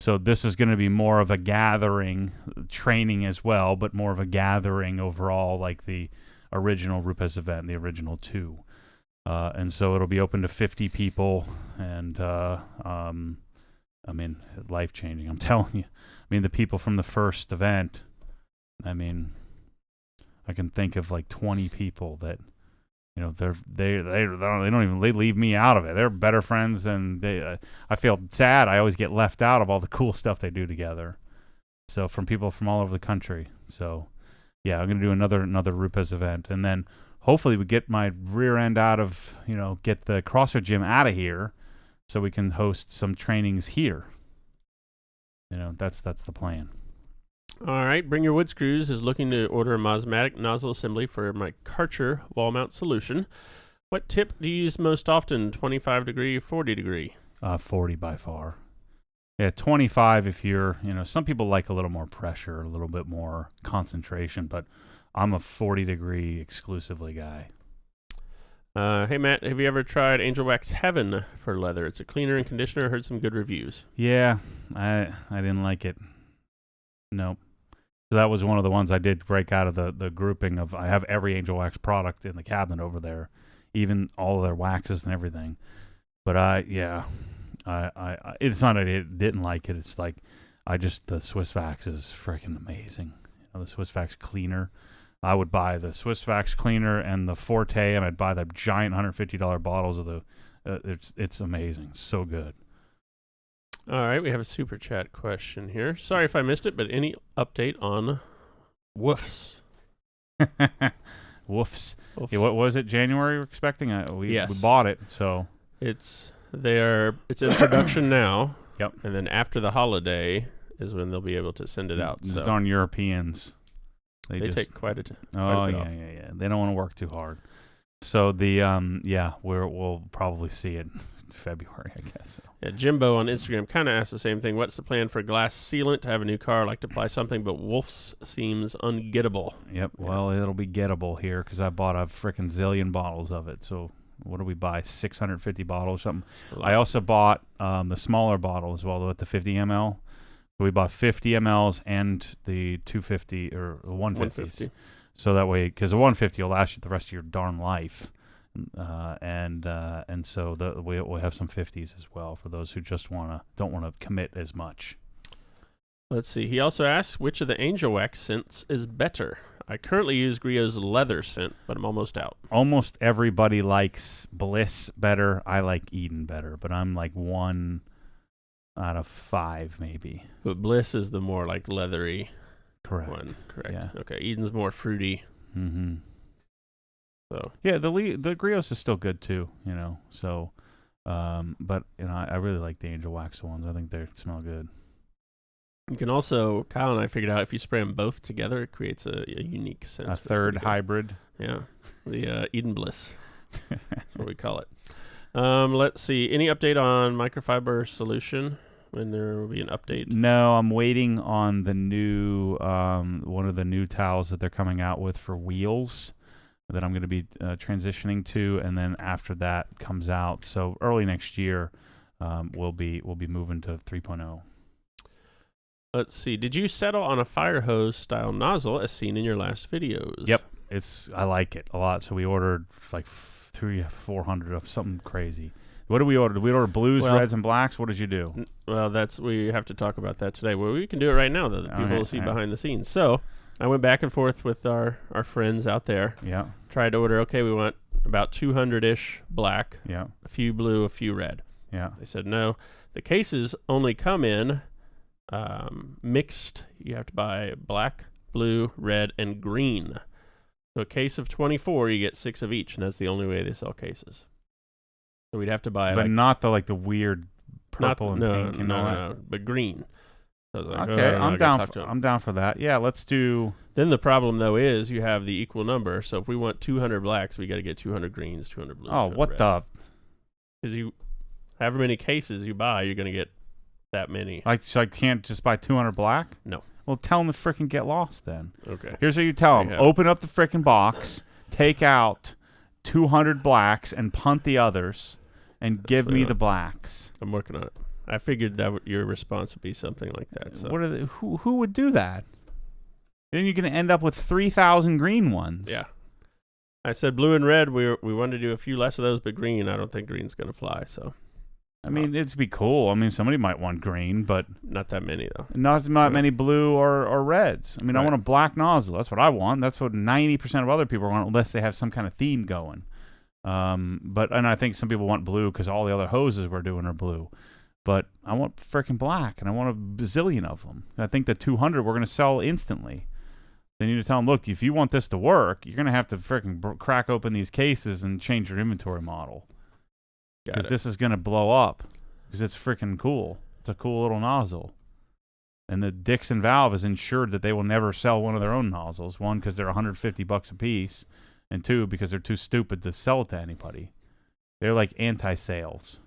So this is going to be more of a gathering, training as well, but more of a gathering overall, like the original Rupes event, the original 2. And so it'll be open to 50 people, and life-changing. I'm telling you. The people from the first event, I can think of like 20 people that, they don't even leave me out of it. They're better friends, and I feel sad. I always get left out of all the cool stuff they do together. So from people from all over the country. So yeah, I'm gonna do another Rupes event, and then hopefully we get my rear end out of get the CrossFit gym out of here, so we can host some trainings here. That's the plan. All right, Bring Your Wood Screws is looking to order a Mosmatic nozzle assembly for my Karcher wall mount solution. What tip do you use most often, 25 degree, 40 degree? 40 by far. Yeah, 25 if you're, some people like a little more pressure, a little bit more concentration, but I'm a 40 degree exclusively guy. Hey, Matt, have you ever tried Angel Wax Heaven for leather? It's a cleaner and conditioner. Heard some good reviews. Yeah, I didn't like it. Nope. So that was one of the ones I did break out of the grouping of. I have every Angel Wax product in the cabinet over there, even all of their waxes and everything. But I it's not that I didn't like it. It's like the Swiss Wax is freaking amazing. The Swiss Wax cleaner. I would buy the Swiss Wax cleaner and the Forte, and I'd buy the giant $150 bottles of the. It's amazing. So good. All right, we have a super chat question here. Sorry if I missed it, but any update on woofs? Woofs. Yeah, what was it? January we're expecting? Yes. We bought it, so it's in production now. Yep. And then after the holiday is when they'll be able to send it out. So darn Europeans. They take quite a bit off. Yeah. They don't want to work too hard. So we'll probably see it February, I guess. So. Yeah, Jimbo on Instagram kind of asked the same thing. What's the plan for glass sealant? To have a new car, I'd like to apply something, but Wolf's seems ungettable. Yep. Yeah. Well, it'll be gettable here because I bought a freaking zillion bottles of it. So what do we buy? 650 bottles, something. I also bought the smaller bottle as well, with the 50 ml. So we bought 50 mls and the 250 or the 150s. So that way, because the 150 will last you the rest of your darn life. And so we'll have some 50s as well for those who just don't want to commit as much. Let's see. He also asks which of the Angel Wax scents is better. I currently use Griot's leather scent, but I'm almost out. Almost everybody likes Bliss better. I like Eden better, but I'm like 1 out of 5 maybe. But Bliss is the more like leathery one. Correct. Yeah. Okay. Eden's more fruity. Mm-hmm. So yeah, the Griot's is still good too, you know. So, but you know, I really like the Angel Wax ones. I think they smell good. You can also, Kyle and I figured out if you spray them both together, it creates a unique scent. A third hybrid. Yeah, the Eden Bliss. That's what we call it. Let's see. Any update on microfiber solution? When there will be an update? No, I'm waiting on the new one of the new towels that they're coming out with for wheels that I'm going to be transitioning to, and then after that comes out, so early next year, we'll be moving to 3.0. Let's see. Did you settle on a fire hose style nozzle as seen in your last videos? Yep, I like it a lot. So we ordered like 300-400 of something crazy. What did we order? Did we order blues, reds, and blacks? What did you do? Well, we have to talk about that today. Well, we can do it right now, though. The people will see behind the scenes. So I went back and forth with our friends out there. Yeah. Tried to order, okay, we want about 200-ish black. Yeah. A few blue, a few red. Yeah. They said, no, the cases only come in mixed. You have to buy black, blue, red, and green. So a case of 24, you get 6 of each, and that's the only way they sell cases. So we'd have to buy, but not the weird purple and pink and all that. No, but green. So like, okay, I'm down for that. Yeah, let's do. Then the problem though is you have the equal number. So if we want 200 blacks, we got to get 200 greens, 200 blues. Oh, what the? Because however many cases you buy, you're gonna get that many. So I can't just buy 200 black? No. Well, tell them to frickin' get lost then. Okay. Here's what you tell them: open up the frickin' box, take out 200 blacks, and punt the others. And give me the blacks. I'm working on it. I figured that your response would be something like that. So. What are who would do that? Then you're going to end up with 3,000 green ones. Yeah. I said blue and red. We wanted to do a few less of those, but green, I don't think green's going to fly. So. I mean, it'd be cool. I mean, somebody might want green, but not that many though. Not many blue or reds. I mean, I want a black nozzle. That's what I want. That's what 90% of other people want, unless they have some kind of theme going. And I think some people want blue because all the other hoses we're doing are blue, but I want freaking black and I want a bazillion of them. I think the 200 we're going to sell instantly. They need to tell them, look, if you want this to work, you're going to have to freaking crack open these cases and change your inventory model because this is going to blow up because it's freaking cool. It's a cool little nozzle. And the Dixon valve is insured that they will never sell one of their own nozzles. One, because they're $150 a piece. And 2, because they're too stupid to sell it to anybody. They're like anti-sales.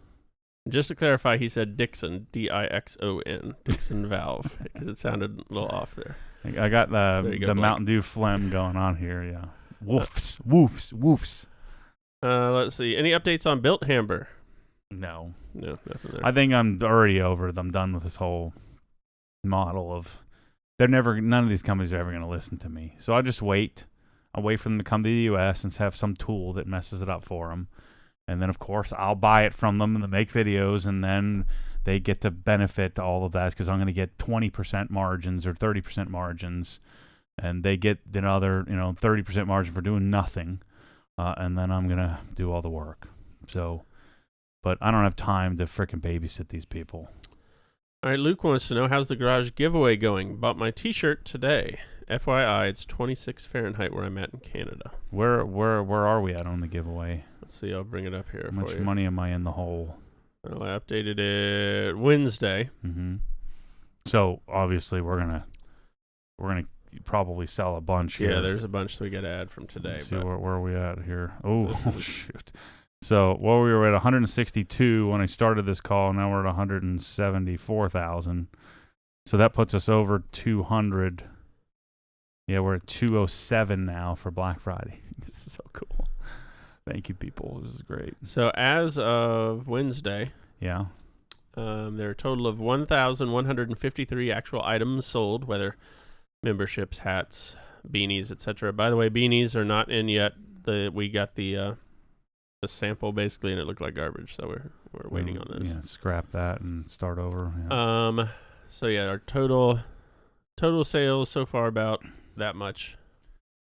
Just to clarify, he said Dixon, Dixon, Dixon valve, because it sounded a little off there. I got the Mountain Dew phlegm going on here, yeah. Woofs, woofs, woofs. Let's see. Any updates on Built Hamper? No, nothing there. I think I'm already over it. I'm done with this whole model of none of these companies are ever going to listen to me. So I'll just wait. I'll wait for them to come to the U.S. and have some tool that messes it up for them. And then, of course, I'll buy it from them and make videos, and then they get the benefit to all of that because I'm going to get 20% margins or 30% margins, and they get another 30% margin for doing nothing, and then I'm going to do all the work. So, but I don't have time to frickin' babysit these people. All right, Luke wants to know, how's the garage giveaway going? Bought my T-shirt today. FYI, it's 26 Fahrenheit where I'm at in Canada. Where are we at on the giveaway? Let's see. I'll bring it up here. How much money am I in the hole? Well, I updated it Wednesday. Mm-hmm. So obviously we're gonna probably sell a bunch here. Yeah, there's a bunch that we got to add from today. Let's see where are we at here? Oh shoot! So we were at 162 when I started this call. Now we're at 174,000. So that puts us over 200. Yeah, we're at 207 now for Black Friday. This is so cool. Thank you, people. This is great. So as of Wednesday, there are a total of 1,153 actual items sold, whether memberships, hats, beanies, etc. By the way, beanies are not in yet. We got the sample basically, and it looked like garbage, so we're waiting on those. Yeah, scrap that and start over. Yeah. So yeah, our total sales so far about that much.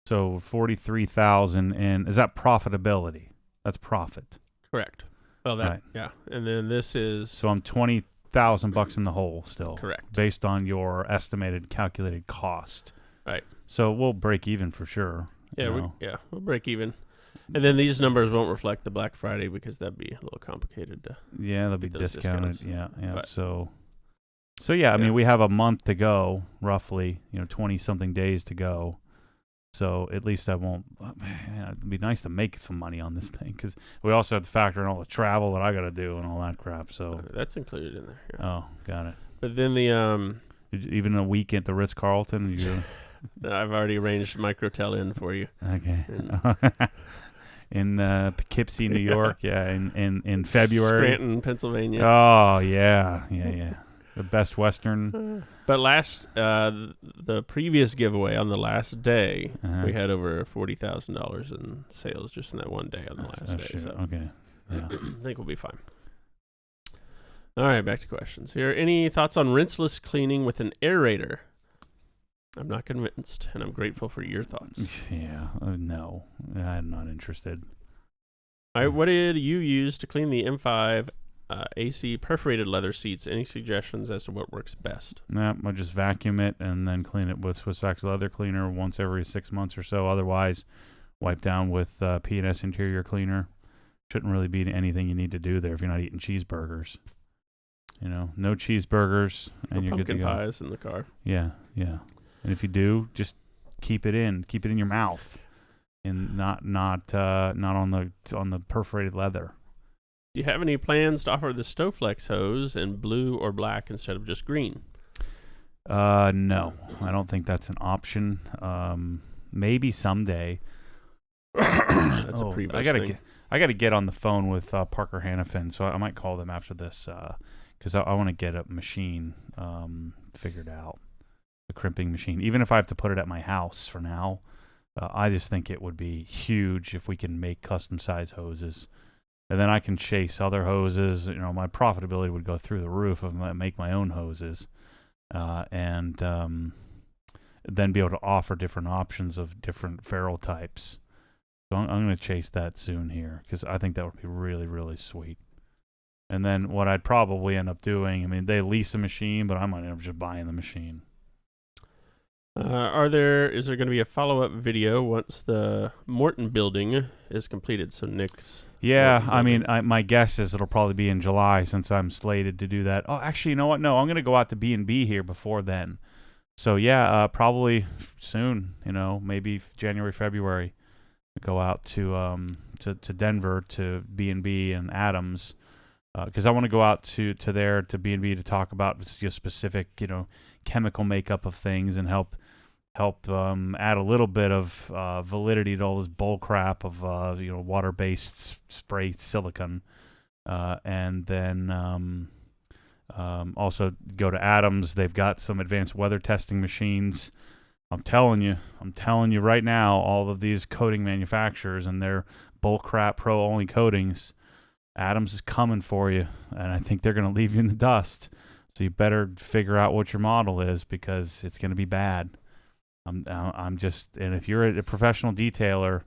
So 43,000, and is that profitability? That's profit. Correct. Well, that Right. yeah, and then this is So I'm $20,000 in the hole still. correct. Based on your estimated calculated cost. Right. So we'll break even for sure. Yeah, we'll break even. And then these numbers won't reflect the Black Friday because that'd be a little complicated to they'll be those discounted. discounts. Yeah. But, so yeah, I mean, we have a month to go, roughly, 20-something days to go. So at least I won't, man, it'd be nice to make some money on this thing, because we also have to factor in all the travel that I got to do and all that crap. So that's included in there. Yeah. Oh, got it. But then the even a week at the Ritz-Carlton, I've already arranged microtel in for you. Okay. In Poughkeepsie, New York, in February. Scranton, Pennsylvania. Oh yeah. The Best Western. But the previous giveaway on the last day, we had over $40,000 in sales just in that one day on the last day. Sure. So Okay. Yeah. I think we'll be fine. All right, back to questions here. Any thoughts on rinseless cleaning with an aerator? I'm not convinced, and I'm grateful for your thoughts. Yeah. No, I'm not interested. All right, what did you use to clean the M5 AC perforated leather seats? Any suggestions as to what works best? No, I just vacuum it and then clean it with Swiss Vax leather cleaner once every 6 months or so. Otherwise, wipe down with P&S interior cleaner. Shouldn't really be anything you need to do there if you're not eating cheeseburgers. No cheeseburgers, and you're good to go. Pumpkin pies in the car. Yeah. And if you do, just keep it in your mouth, and not on the perforated leather. Do you have any plans to offer the Stowflex hose in blue or black instead of just green? No, I don't think that's an option. Maybe someday. That's a previous thing. I gotta get on the phone with Parker Hannafin, so I might call them after this, because I want to get a machine figured out, a crimping machine. Even if I have to put it at my house for now, I just think it would be huge if we can make custom size hoses. And then I can chase other hoses. My profitability would go through the roof if I make my own hoses, and then be able to offer different options of different ferrule types. So I'm going to chase that soon here, because I think that would be really, really sweet. And then what I'd probably end up doing, they lease a machine, but I might end up just buying the machine. Is there going to be a follow-up video once the Morton building is completed? So Nick's... Yeah, my guess is it'll probably be in July, since I'm slated to do that. Oh, actually, you know what? No, I'm going to go out to B&B here before then. So yeah, probably soon, maybe January, February. Go out to Denver to B&B and Adams, because I want to go out to there to B&B to talk about specific chemical makeup of things, and help add a little bit of validity to all this bull crap of water-based spray silicone, and then also go to Adams. They've got some advanced weather testing machines. I'm telling you right now, all of these coating manufacturers and their bullcrap pro-only coatings, Adams is coming for you, and I think they're going to leave you in the dust. So you better figure out what your model is, because it's going to be bad. And if you're a professional detailer,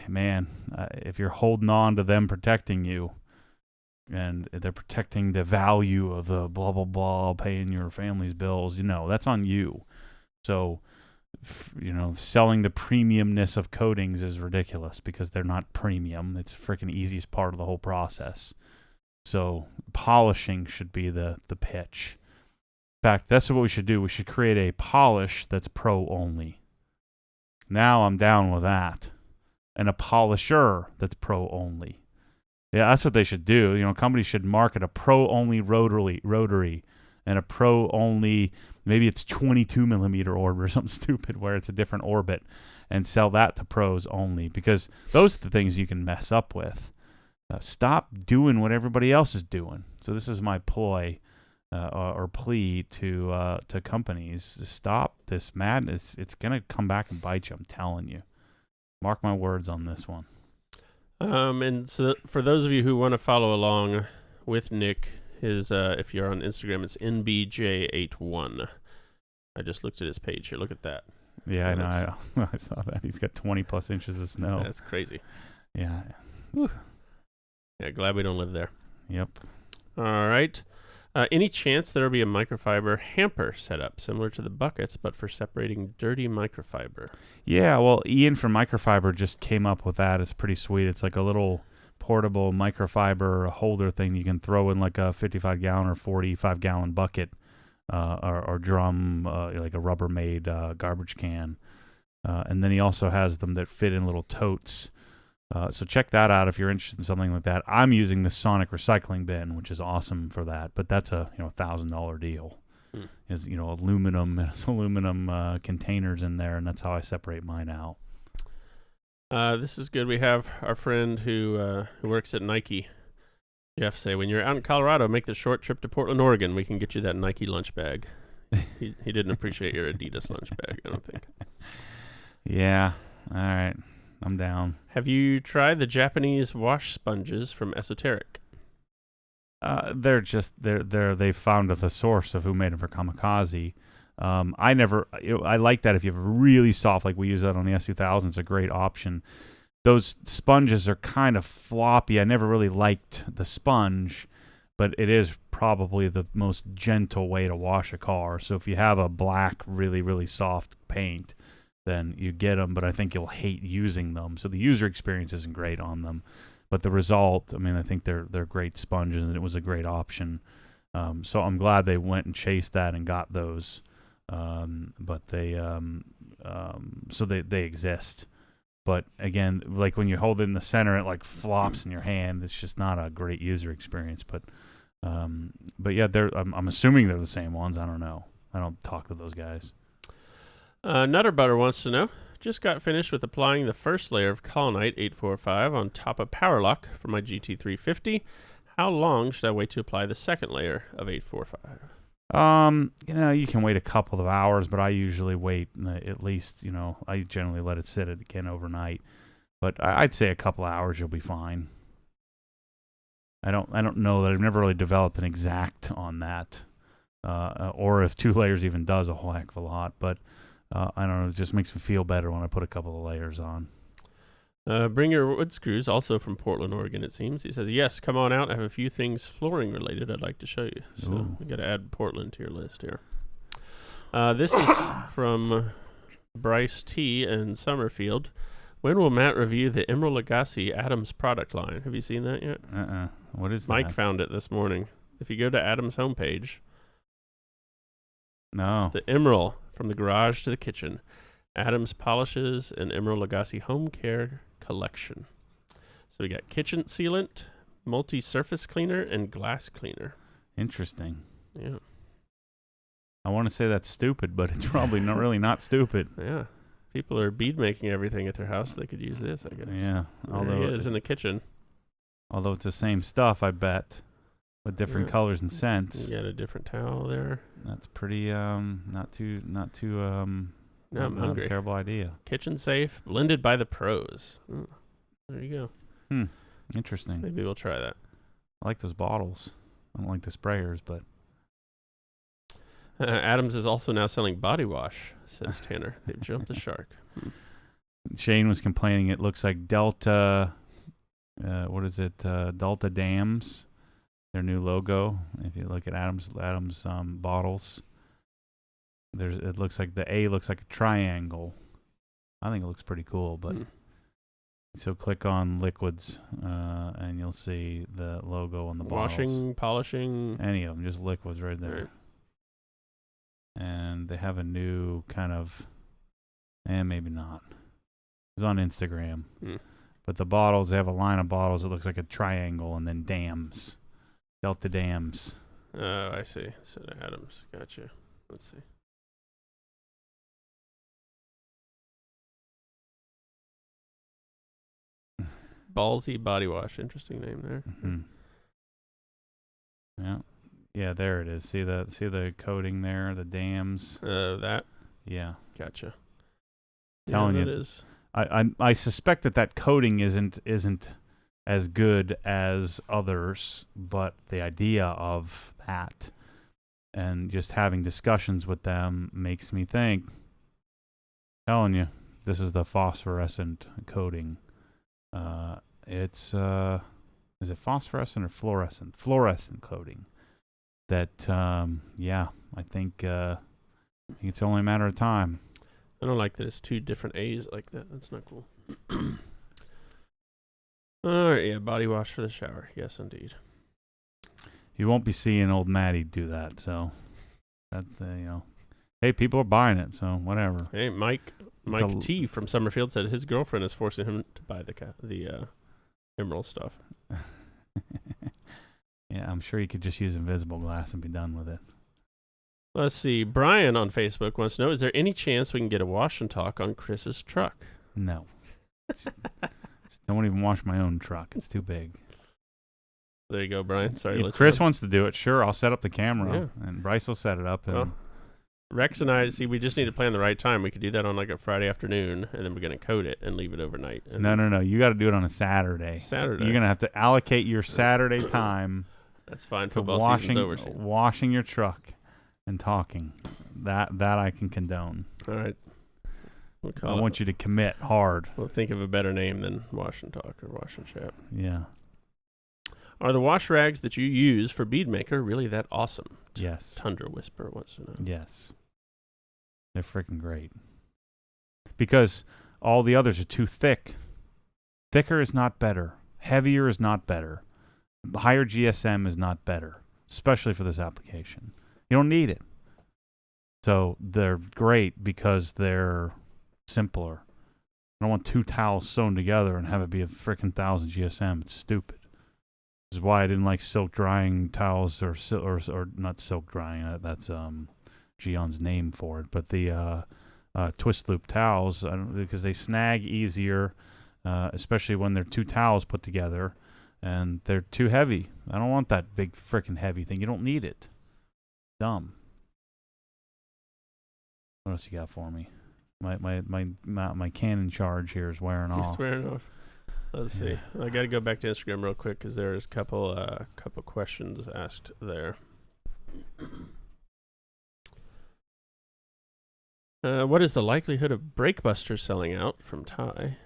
man, if you're holding on to them protecting you, and they're protecting the value of the blah, blah, blah, paying your family's bills, that's on you. So, selling the premiumness of coatings is ridiculous, because they're not premium. It's the freaking easiest part of the whole process. So polishing should be the pitch. In fact, that's what we should do. We should create a polish that's pro only. Now I'm down with that. And a polisher that's pro only. Yeah, that's what they should do. Companies should market a pro only rotary and a pro only, maybe it's 22 millimeter orbit or something stupid where it's a different orbit, and sell that to pros only, because those are the things you can mess up with. Stop doing what everybody else is doing. So this is my ploy or plea to companies. Stop this madness. It's going to come back and bite you, I'm telling you. Mark my words on this one. And so for those of you who want to follow along with Nick, his if you're on Instagram, it's NBJ81. I just looked at his page here. Look at that. Yeah, I know. I saw that. He's got 20 plus inches of snow. That's crazy. Yeah. Yeah, glad we don't live there. Yep. All right. Any chance there will be a microfiber hamper setup similar to the buckets, but for separating dirty microfiber? Yeah, well, Ian from Microfiber just came up with that. It's pretty sweet. It's like a little portable microfiber holder thing you can throw in like a 55-gallon or 45-gallon bucket or drum, like a Rubbermaid garbage can. And then he also has them that fit in little totes. So check that out if you're interested in something like that. I'm using the Sonic recycling bin, which is awesome for that, but that's a $1,000 deal. Is aluminum containers in there, and that's how I separate mine out. This is good. We have our friend who works at Nike, Jeff, say, when you're out in Colorado, make the short trip to Portland, Oregon. We can get you that Nike lunch bag. He didn't appreciate your Adidas lunch bag, I don't think. Yeah. All right. I'm down. Have you tried the Japanese wash sponges from Esoteric? They found the source of who made them for Kamikaze. I like that if you have really soft, like we use that on the S2000, it's a great option. Those sponges are kind of floppy. I never really liked the sponge, but it is probably the most gentle way to wash a car. So if you have a black, really, really soft paint, then you get them, but I think you'll hate using them. So the user experience isn't great on them. But the result, I think they're great sponges, and it was a great option. So I'm glad they went and chased that and got those. But they exist. But again, like when you hold it in the center, it like flops in your hand. It's just not a great user experience. But yeah, I'm assuming they're the same ones. I don't know. I don't talk to those guys. Nutter Butter wants to know, just got finished with applying the first layer of Colonite 845 on top of Power Lock for my GT350. How long should I wait to apply the second layer of 845? You can wait a couple of hours, but I usually wait at least, I generally let it sit again overnight. But I'd say a couple of hours, you'll be fine. I don't know that I've never really developed an exact on that, or if 2 layers even does a whole heck of a lot. But I don't know. It just makes me feel better when I put a couple of layers on. Bring Your Wood Screws, also from Portland, Oregon, it seems. He says, yes, come on out. I have a few things flooring related I'd like to show you. So we got to add Portland to your list here. This is from Bryce T. in Summerfield. When will Matt review the Emeril Lagasse Adams product line? Have you seen that yet? What is that? Mike found it this morning. If you go to Adams' homepage, no. It's the Emeril from the garage to the kitchen. Adams polishes and Emeril Lagasse home care collection. So we got kitchen sealant, multi-surface cleaner, and glass cleaner. Interesting. Yeah. I want to say that's stupid, but it's probably not stupid. Yeah. People are bead making everything at their house. They could use this, I guess. Yeah. Although it is in the kitchen. Although it's the same stuff, I bet, with different colors and scents. You got a different towel there. That's pretty not too now I'm hungry. a terrible idea. Kitchen safe, blended by the pros. There you go. Interesting. Maybe we'll try that. I like those bottles. I don't like the sprayers, but Adams is also now selling body wash, says Tanner. They've jumped the shark. Shane was complaining it looks like Delta, Delta Dams, their new logo. If you look at Adams bottles, it looks like the A looks like a triangle. I think it looks pretty cool, but so click on liquids, and you'll see the logo on the bottles. Washing, polishing. Any of them, just liquids right there. Right. And they have a new kind of, maybe not. It's on Instagram. But the bottles, they have a line of bottles that looks like a triangle and then dams. Delta Dams. Oh, I see. So Adams. Gotcha. Let's see. Ballsy Body Wash. Interesting name there. Yeah. Yeah, there it is. See the coating there, the dams. That. Yeah. Gotcha. Telling you, it is. I suspect that coating isn't as good as others, but the idea of that and just having discussions with them makes me think Telling you, this is the phosphorescent coating. It's is it phosphorescent or fluorescent? Fluorescent coating. That I think it's only a matter of time. I don't like that it's two different A's like that. That's not cool. All right, yeah, body wash for the shower. Yes, indeed. You won't be seeing old Maddie do that, so that hey, people are buying it, so whatever. Hey, Mike T from Summerfield said his girlfriend is forcing him to buy the Emeril stuff. Yeah, I'm sure you could just use invisible glass and be done with it. Let's see. Brian on Facebook wants to know, is there any chance we can get a wash and talk on Chris's truck? No. Don't even wash my own truck. It's too big. There you go, Brian. Sorry. If Chris wants to do it, sure, I'll set up the camera, and Bryce will set it up. And Rex and I, we just need to plan the right time. We could do that on like a Friday afternoon, and then we're going to coat it and leave it overnight. No. You got to do it on a Saturday. Saturday. You're going to have to allocate your Saturday time. That's fine. Football season's over. Washing your truck and talking. That I can condone. All right. I want you to commit hard. We'll think of a better name than Wash and Talk or Wash and Chat. Yeah. Are the wash rags that you use for bead maker really that awesome? Yes. Tundra Whisper wants to know. Yes. They're freaking great. Because all the others are too thick. Thicker is not better. Heavier is not better. Higher GSM is not better, especially for this application. You don't need it. So they're great because they're simpler. I don't want two towels sewn together and have it be a freaking 1,000 GSM. It's stupid. This is why I didn't like silk drying towels or not silk drying. That's Gion's name for it. But the twist loop towels, because they snag easier, especially when they're two towels put together, and they're too heavy. I don't want that big freaking heavy thing. You don't need it. Dumb. What else you got for me? My Canon charge here is wearing off. It's wearing off. Let's see. I got to go back to Instagram real quick because there's a couple questions asked there. What is the likelihood of Breakbuster selling out from Ty?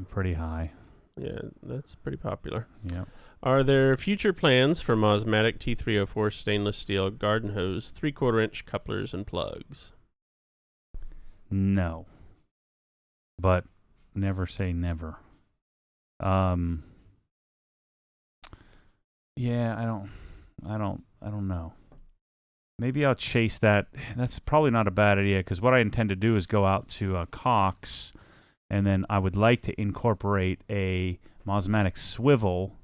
Pretty high. Yeah, that's pretty popular. Yeah. Are there future plans for Mosmatic T304 stainless steel garden hose, 3/4 inch couplers and plugs? No. But never say never. Yeah, I don't know. Maybe I'll chase that. That's probably not a bad idea because what I intend to do is go out to Cox, and then I would like to incorporate a Mosmatic swivel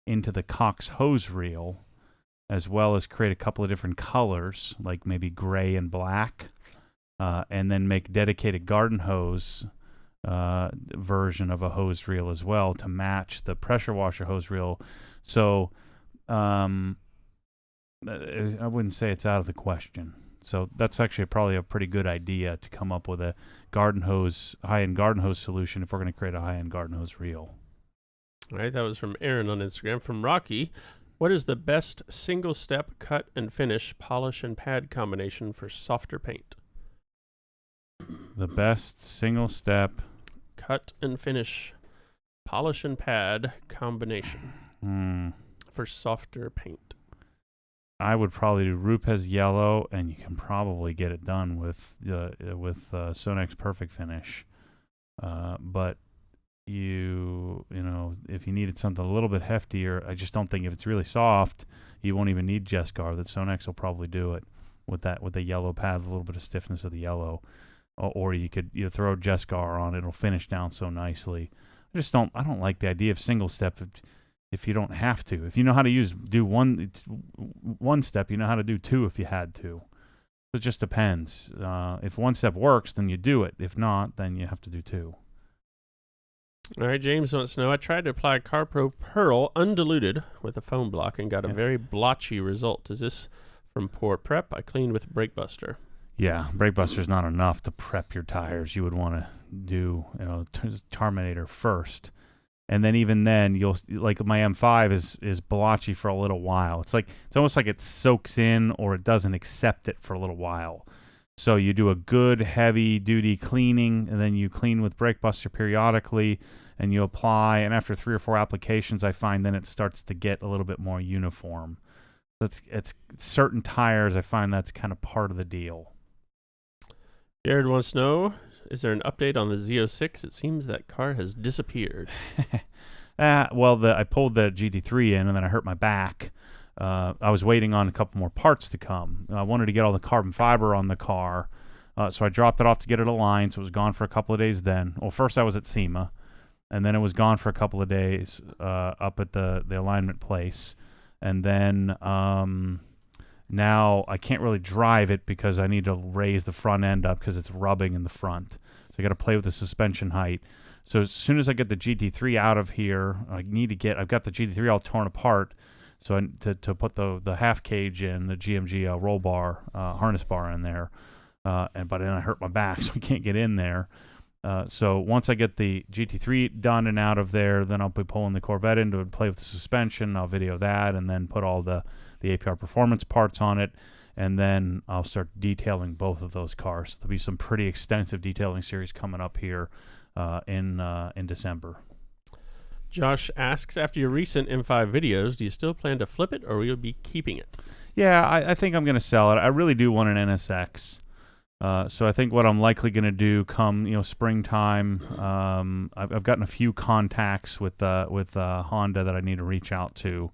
into the Cox hose reel, as well as create a couple of different colors, like maybe gray and black, and then make dedicated garden hose version of a hose reel as well to match the pressure washer hose reel. So I wouldn't say it's out of the question. So that's actually probably a pretty good idea to come up with a garden hose, high-end garden hose solution if we're going to create a high-end garden hose reel. All right, that was from Aaron on Instagram. From Rocky, what is the best single-step cut and finish polish and pad combination for softer paint? The best single-step cut and finish polish and pad combination for softer paint. I would probably do Rupes yellow, and you can probably get it done with Sonex Perfect Finish. But you know, if you needed something a little bit heftier, I just don't think if it's really soft, you won't even need Jescar. That Sonex will probably do it with the yellow pad, a little bit of stiffness of the yellow. Or you could throw Jescar on, it'll finish down so nicely. I don't like the idea of single step if you don't have to. If you know how to do one step, you know how to do two if you had to. So it just depends. If one step works, then you do it. If not, then you have to do two. All right, James wants to know, I tried to apply CarPro Pearl undiluted with a foam block and got a very blotchy result. Is this from poor prep? I cleaned with Breakbuster. Yeah, Breakbuster's not enough to prep your tires. You would want to do, Terminator first. And then even then, you'll, like my M5 is blotchy for a little while. It's almost like it soaks in or it doesn't accept it for a little while. So you do a good heavy-duty cleaning, and then you clean with Brake Buster periodically, and you apply. And after 3 or 4 applications, I find then it starts to get a little bit more uniform. It's certain tires, I find that's kind of part of the deal. Jared wants to know, is there an update on the Z06? It seems that car has disappeared. Well, I pulled the GT3 in, and then I hurt my back. I was waiting on a couple more parts to come. I wanted to get all the carbon fiber on the car, so I dropped it off to get it aligned, so it was gone for a couple of days then. Well, first I was at SEMA, and then it was gone for a couple of days up at the alignment place. And then now I can't really drive it because I need to raise the front end up because it's rubbing in the front. So I got to play with the suspension height. So as soon as I get the GT3 out of here, I've got the GT3 all torn apart. So to put the half cage in, the GMG roll bar, harness bar in there. But then I hurt my back, so I can't get in there. So once I get the GT3 done and out of there, then I'll be pulling the Corvette into it, play with the suspension. I'll video that, and then put all the APR performance parts on it. And then I'll start detailing both of those cars. There'll be some pretty extensive detailing series coming up here in December. Josh asks, after your recent M5 videos, do you still plan to flip it, or will you be keeping it? Yeah, I think I'm going to sell it. I really do want an NSX. So I think what I'm likely going to do come springtime, I've gotten a few contacts with Honda that I need to reach out to.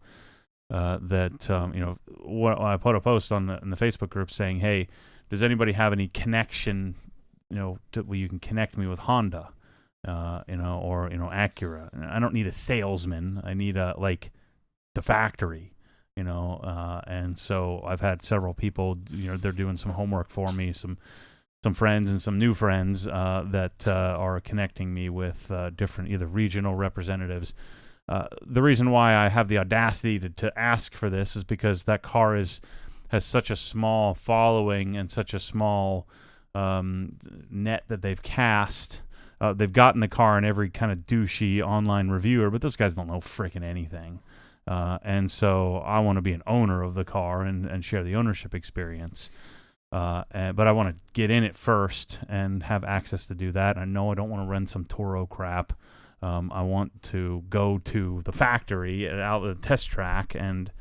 When I put a post in the Facebook group saying, hey, does anybody have any connection, where you can connect me with Honda, or Acura? And I don't need a salesman. I need the factory. And so I've had several people, they're doing some homework for me, some friends and some new friends that are connecting me with different either regional representatives. The reason why I have the audacity to ask for this is because that car has such a small following and such a small net that they've cast. They've gotten the car in every kind of douchey online reviewer, but those guys don't know frickin' anything. And so I want to be an owner of the car and share the ownership experience. But I want to get in it first and have access to do that. I know I don't want to run some Toro crap. I want to go to the factory out of the test track and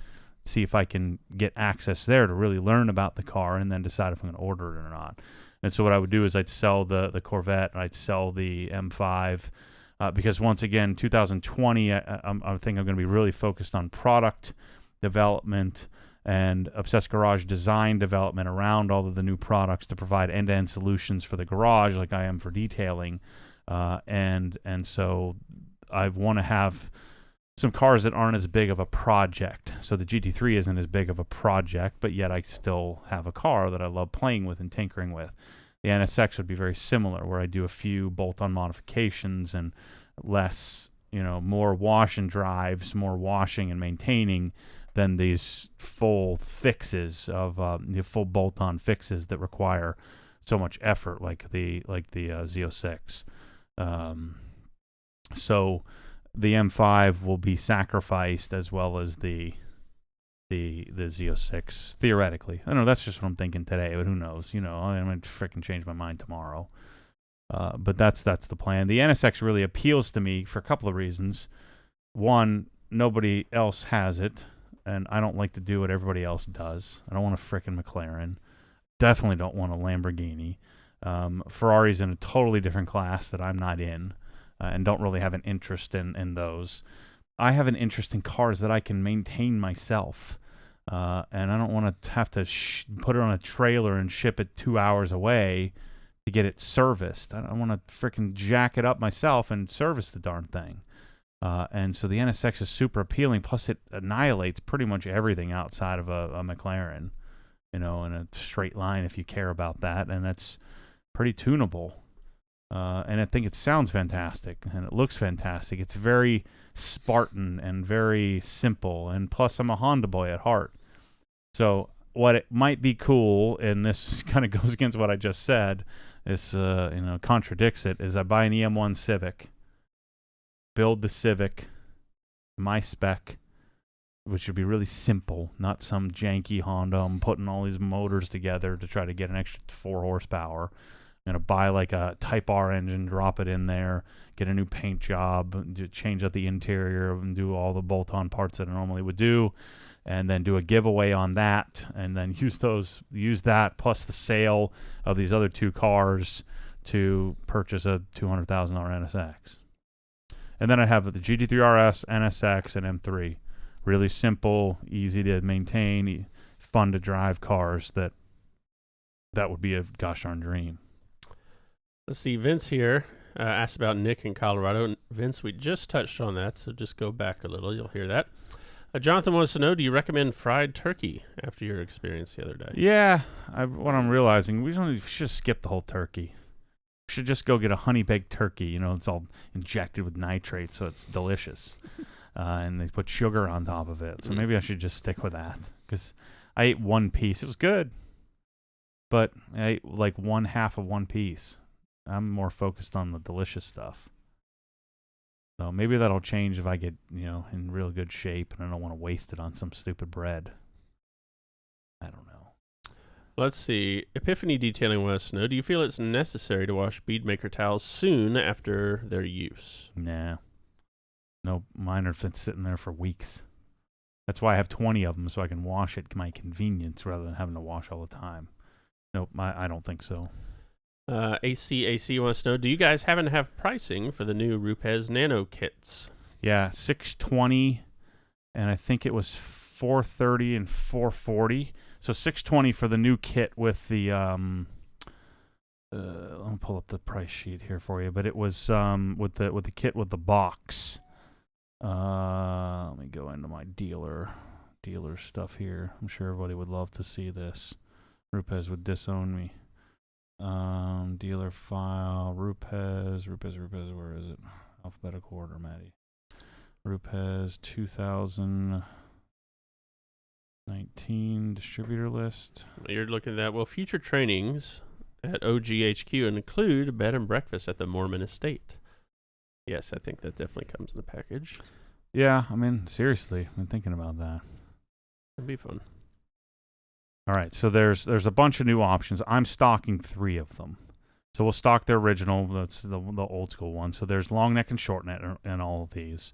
see if I can get access there to really learn about the car and then decide if I'm going to order it or not. And so what I would do is I'd sell the Corvette, and I'd sell the M5, because once again, 2020, I think I'm going to be really focused on product development and Obsessed Garage design development around all of the new products to provide end-to-end solutions for the garage like I am for detailing. And so I want to have some cars that aren't as big of a project. So the GT3 isn't as big of a project, but yet I still have a car that I love playing with and tinkering with. The NSX would be very similar, where I do a few bolt-on modifications and less, more wash and drives, more washing and maintaining than these full fixes of the full bolt-on fixes that require so much effort, like the Z06. So the M5 will be sacrificed as well as the Z06 theoretically. I don't know, that's just what I'm thinking today, but who knows? I might freaking change my mind tomorrow. But that's the plan. The NSX really appeals to me for a couple of reasons. One, nobody else has it, and I don't like to do what everybody else does. I don't want a frickin' McLaren. Definitely don't want a Lamborghini. Ferrari's in a totally different class that I'm not in, and don't really have an interest in those. I have an interest in cars that I can maintain myself, and I don't want to have to put it on a trailer and ship it 2 hours away to get it serviced. I want to freaking jack it up myself and service the darn thing. And so the NSX is super appealing. Plus, it annihilates pretty much everything outside of a McLaren, in a straight line if you care about that, and that's pretty tunable. And I think it sounds fantastic, and it looks fantastic. It's very Spartan and very simple, and plus I'm a Honda boy at heart. So what it might be cool, and this kind of goes against what I just said, this contradicts it, is I buy an EM1 Civic, build the Civic, my spec, which would be really simple, not some janky Honda. I'm putting all these motors together to try to get an extra 4 horsepower. I'm going to buy like a Type R engine, drop it in there, get a new paint job, change out the interior, and do all the bolt-on parts that I normally would do, and then do a giveaway on that, and then use that plus the sale of these other 2 cars to purchase a $200,000 NSX. And then I have the GT3 RS, NSX, and M3. Really simple, easy to maintain, fun to drive cars that would be a gosh darn dream. Let's see. Vince here asked about Nick in Colorado. Vince, we just touched on that, so just go back a little. You'll hear that. Jonathan wants to know, do you recommend fried turkey after your experience the other day? Yeah. What I'm realizing, we should skip the whole turkey. We should just go get a honey-baked turkey. You know, it's all injected with nitrate, so it's delicious. And they put sugar on top of it. So maybe I should just stick with that. Because I ate 1 piece. It was good. But I ate like 1/2 of 1 piece. I'm more focused on the delicious stuff. So maybe that'll change if I get, in real good shape and I don't want to waste it on some stupid bread. I don't know. Let's see. Epiphany Detailing wants to know, do you feel it's necessary to wash beadmaker towels soon after their use? Nah. No, mine have been sitting there for weeks. That's why I have 20 of them, so I can wash at my convenience rather than having to wash all the time. Nope, I don't think so. ACAC wants to know, do you guys happen to have pricing for the new Rupes Nano kits? Yeah, $620, and I think it was $430 and $440. So $620 for the new kit with the let me pull up the price sheet here for you. But it was with the kit with the box. Let me go into my dealer stuff here. I'm sure everybody would love to see this. Rupes would disown me. Dealer file, Rupes, where is it? Alphabetical order, Maddie. Rupes 2019 distributor list. You're looking at that. Future trainings at OGHQ include a bed and breakfast at the Mormon estate. Yes, I think that definitely comes in the package. Yeah, I mean, seriously, I've been thinking about that. It'd be fun. All right, so there's a bunch of new options. I'm stocking 3 of them. So we'll stock the original, that's the old school one. So there's long neck and short neck in all of these.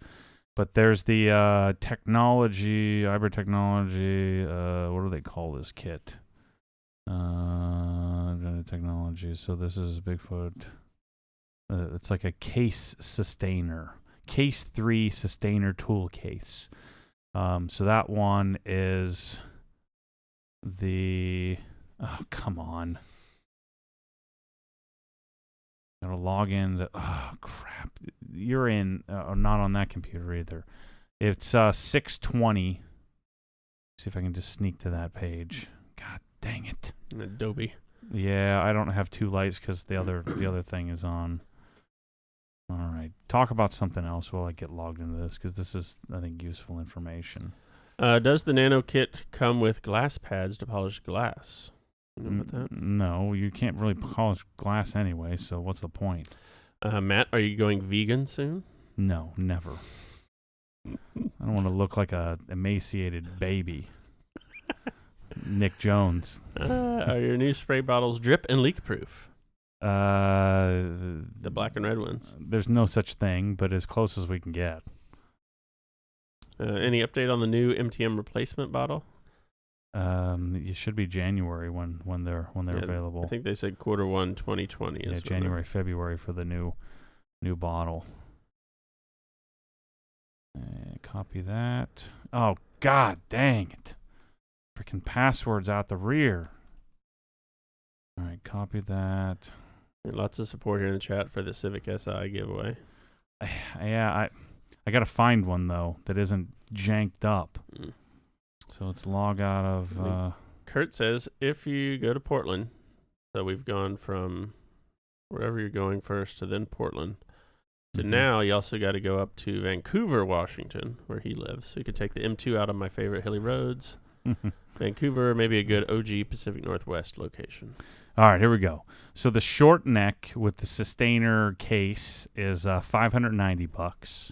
But there's the technology, hybrid technology, what do they call this kit? Technology, so this is Bigfoot. It's like a case sustainer. Case 3 sustainer tool case. So that one is oh, come on. Gotta log in. Oh, crap. You're in, not on that computer either. It's 620. See if I can just sneak to that page. God dang it. Adobe. Yeah, I don't have 2 lights because the other thing is on. All right. Talk about something else while I get logged into this because this is, I think, useful information. Does the Nano kit come with glass pads to polish glass? You know about that? No, you can't really polish glass anyway, so what's the point? Matt, are you going vegan soon? No, never. I don't want to look like a emaciated baby. Nick Jones. Are your new spray bottles drip and leak proof? The black and red ones. There's no such thing, but as close as we can get. Any update on the new MTM replacement bottle? It should be January when they're available. I think they said Q1 2020. Yeah, January, February for the new bottle. Copy that. Oh, God dang it. Freaking passwords out the rear. All right, copy that. Lots of support here in the chat for the Civic Si giveaway. Yeah, I got to find one, though, that isn't janked up. So let's log out of... Kurt says, if you go to Portland, so we've gone from wherever you're going first to then Portland, to now you also got to go up to Vancouver, Washington, where he lives. So you could take the M2 out on my favorite hilly roads. Vancouver, maybe a good OG Pacific Northwest location. All right, here we go. So the short neck with the sustainer case is $590.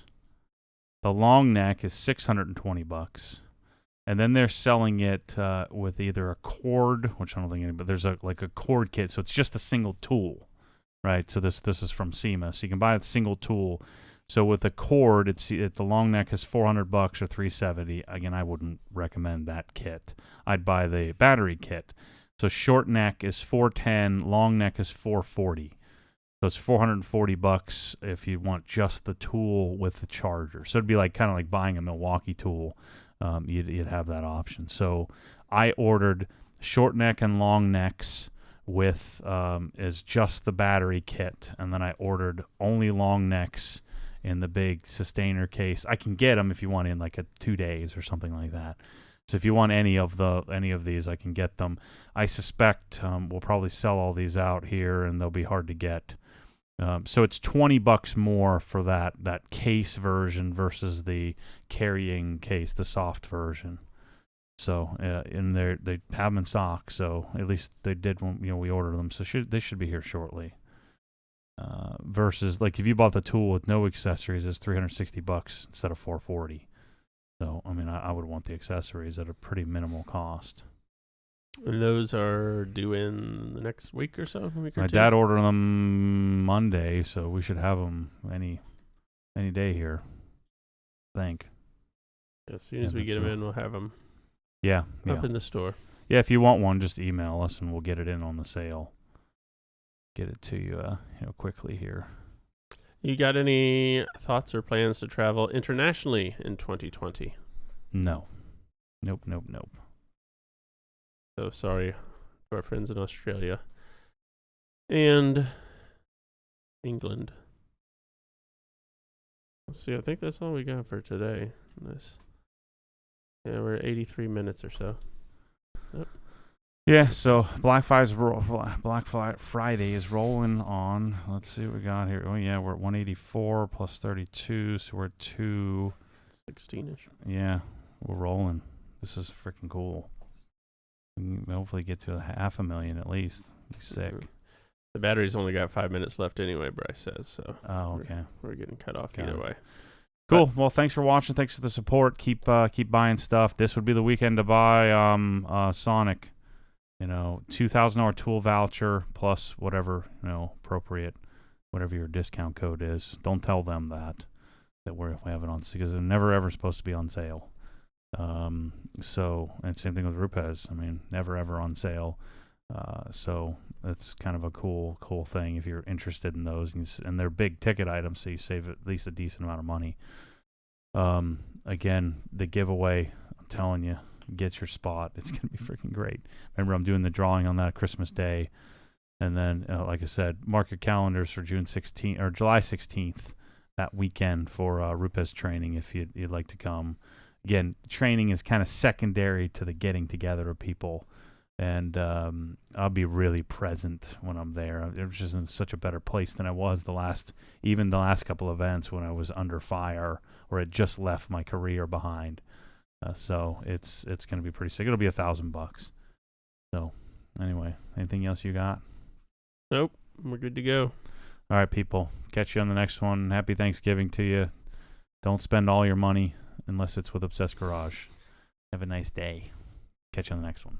The long neck is $620. And then they're selling it with either a cord, which I don't think but there's like a cord kit, so it's just a single tool, right? So this is from SEMA, so you can buy a single tool. So with a cord, the long neck is $400 or $370. Again, I wouldn't recommend that kit. I'd buy the battery kit. So short neck is $410, long neck is $440. So it's $440 if you want just the tool with the charger. So it'd be like kind of like buying a Milwaukee tool. You'd have that option. So I ordered short neck and long necks with is just the battery kit, and then I ordered only long necks in the big sustainer case. I can get them if you want in like 2 days or something like that. So if you want any of these, I can get them. I suspect we'll probably sell all these out here, and they'll be hard to get. So it's $20 more for that case version versus the carrying case, the soft version. So they have them in stock. So at least they did when we ordered them. So they should be here shortly. Versus like if you bought the tool with no accessories, it's $360 instead of $440. So I mean, I would want the accessories at a pretty minimal cost. And those are due in the next week or so? My dad ordered them Monday, so we should have them any day here. I think. As soon as we get them in, we'll have them up in the store. Yeah, if you want one, just email us and we'll get it in on the sale. Get it to you, quickly here. You got any thoughts or plans to travel internationally in 2020? No. Nope. So sorry to our friends in Australia and England. Let's see, I think that's all we got for today. We're at 83 minutes or so. Yep. Yeah, so Black Friday is rolling on. Let's see what we got here. Oh, yeah, we're at 184 plus 32, so we're at 216-ish. Yeah, we're rolling. This is freaking cool. We can hopefully get to 500,000 at least. Be sick. Mm-hmm. The battery's only got 5 minutes left anyway, Bryce says. So okay. We're getting cut off either way. Cool. Well, thanks for watching. Thanks for the support. Keep buying stuff. This would be the weekend to buy Sonic. $2,000 tool voucher plus whatever appropriate, whatever your discount code is. Don't tell them that we have it on, because they're never ever supposed to be on sale. So, and same thing with Rupes. I mean, never ever on sale. So that's kind of a cool thing if you're interested in those, and they're big ticket items, so you save at least a decent amount of money. Again, the giveaway, I'm telling you, get your spot. It's gonna be freaking great. Remember, I'm doing the drawing on that Christmas Day, and then, like I said, mark your calendars for June 16th or July 16th, that weekend for Rupes training if you'd like to come. Again, training is kind of secondary to the getting together of people, and I'll be really present when I'm there. I'm just in such a better place than I was the last couple events when I was under fire or had just left my career behind. So it's going to be pretty sick. It'll be $1,000. So anyway, anything else you got? Nope, we're good to go. All right, people. Catch you on the next one. Happy Thanksgiving to you. Don't spend all your money unless it's with Obsessed Garage. Have a nice day. Catch you on the next one.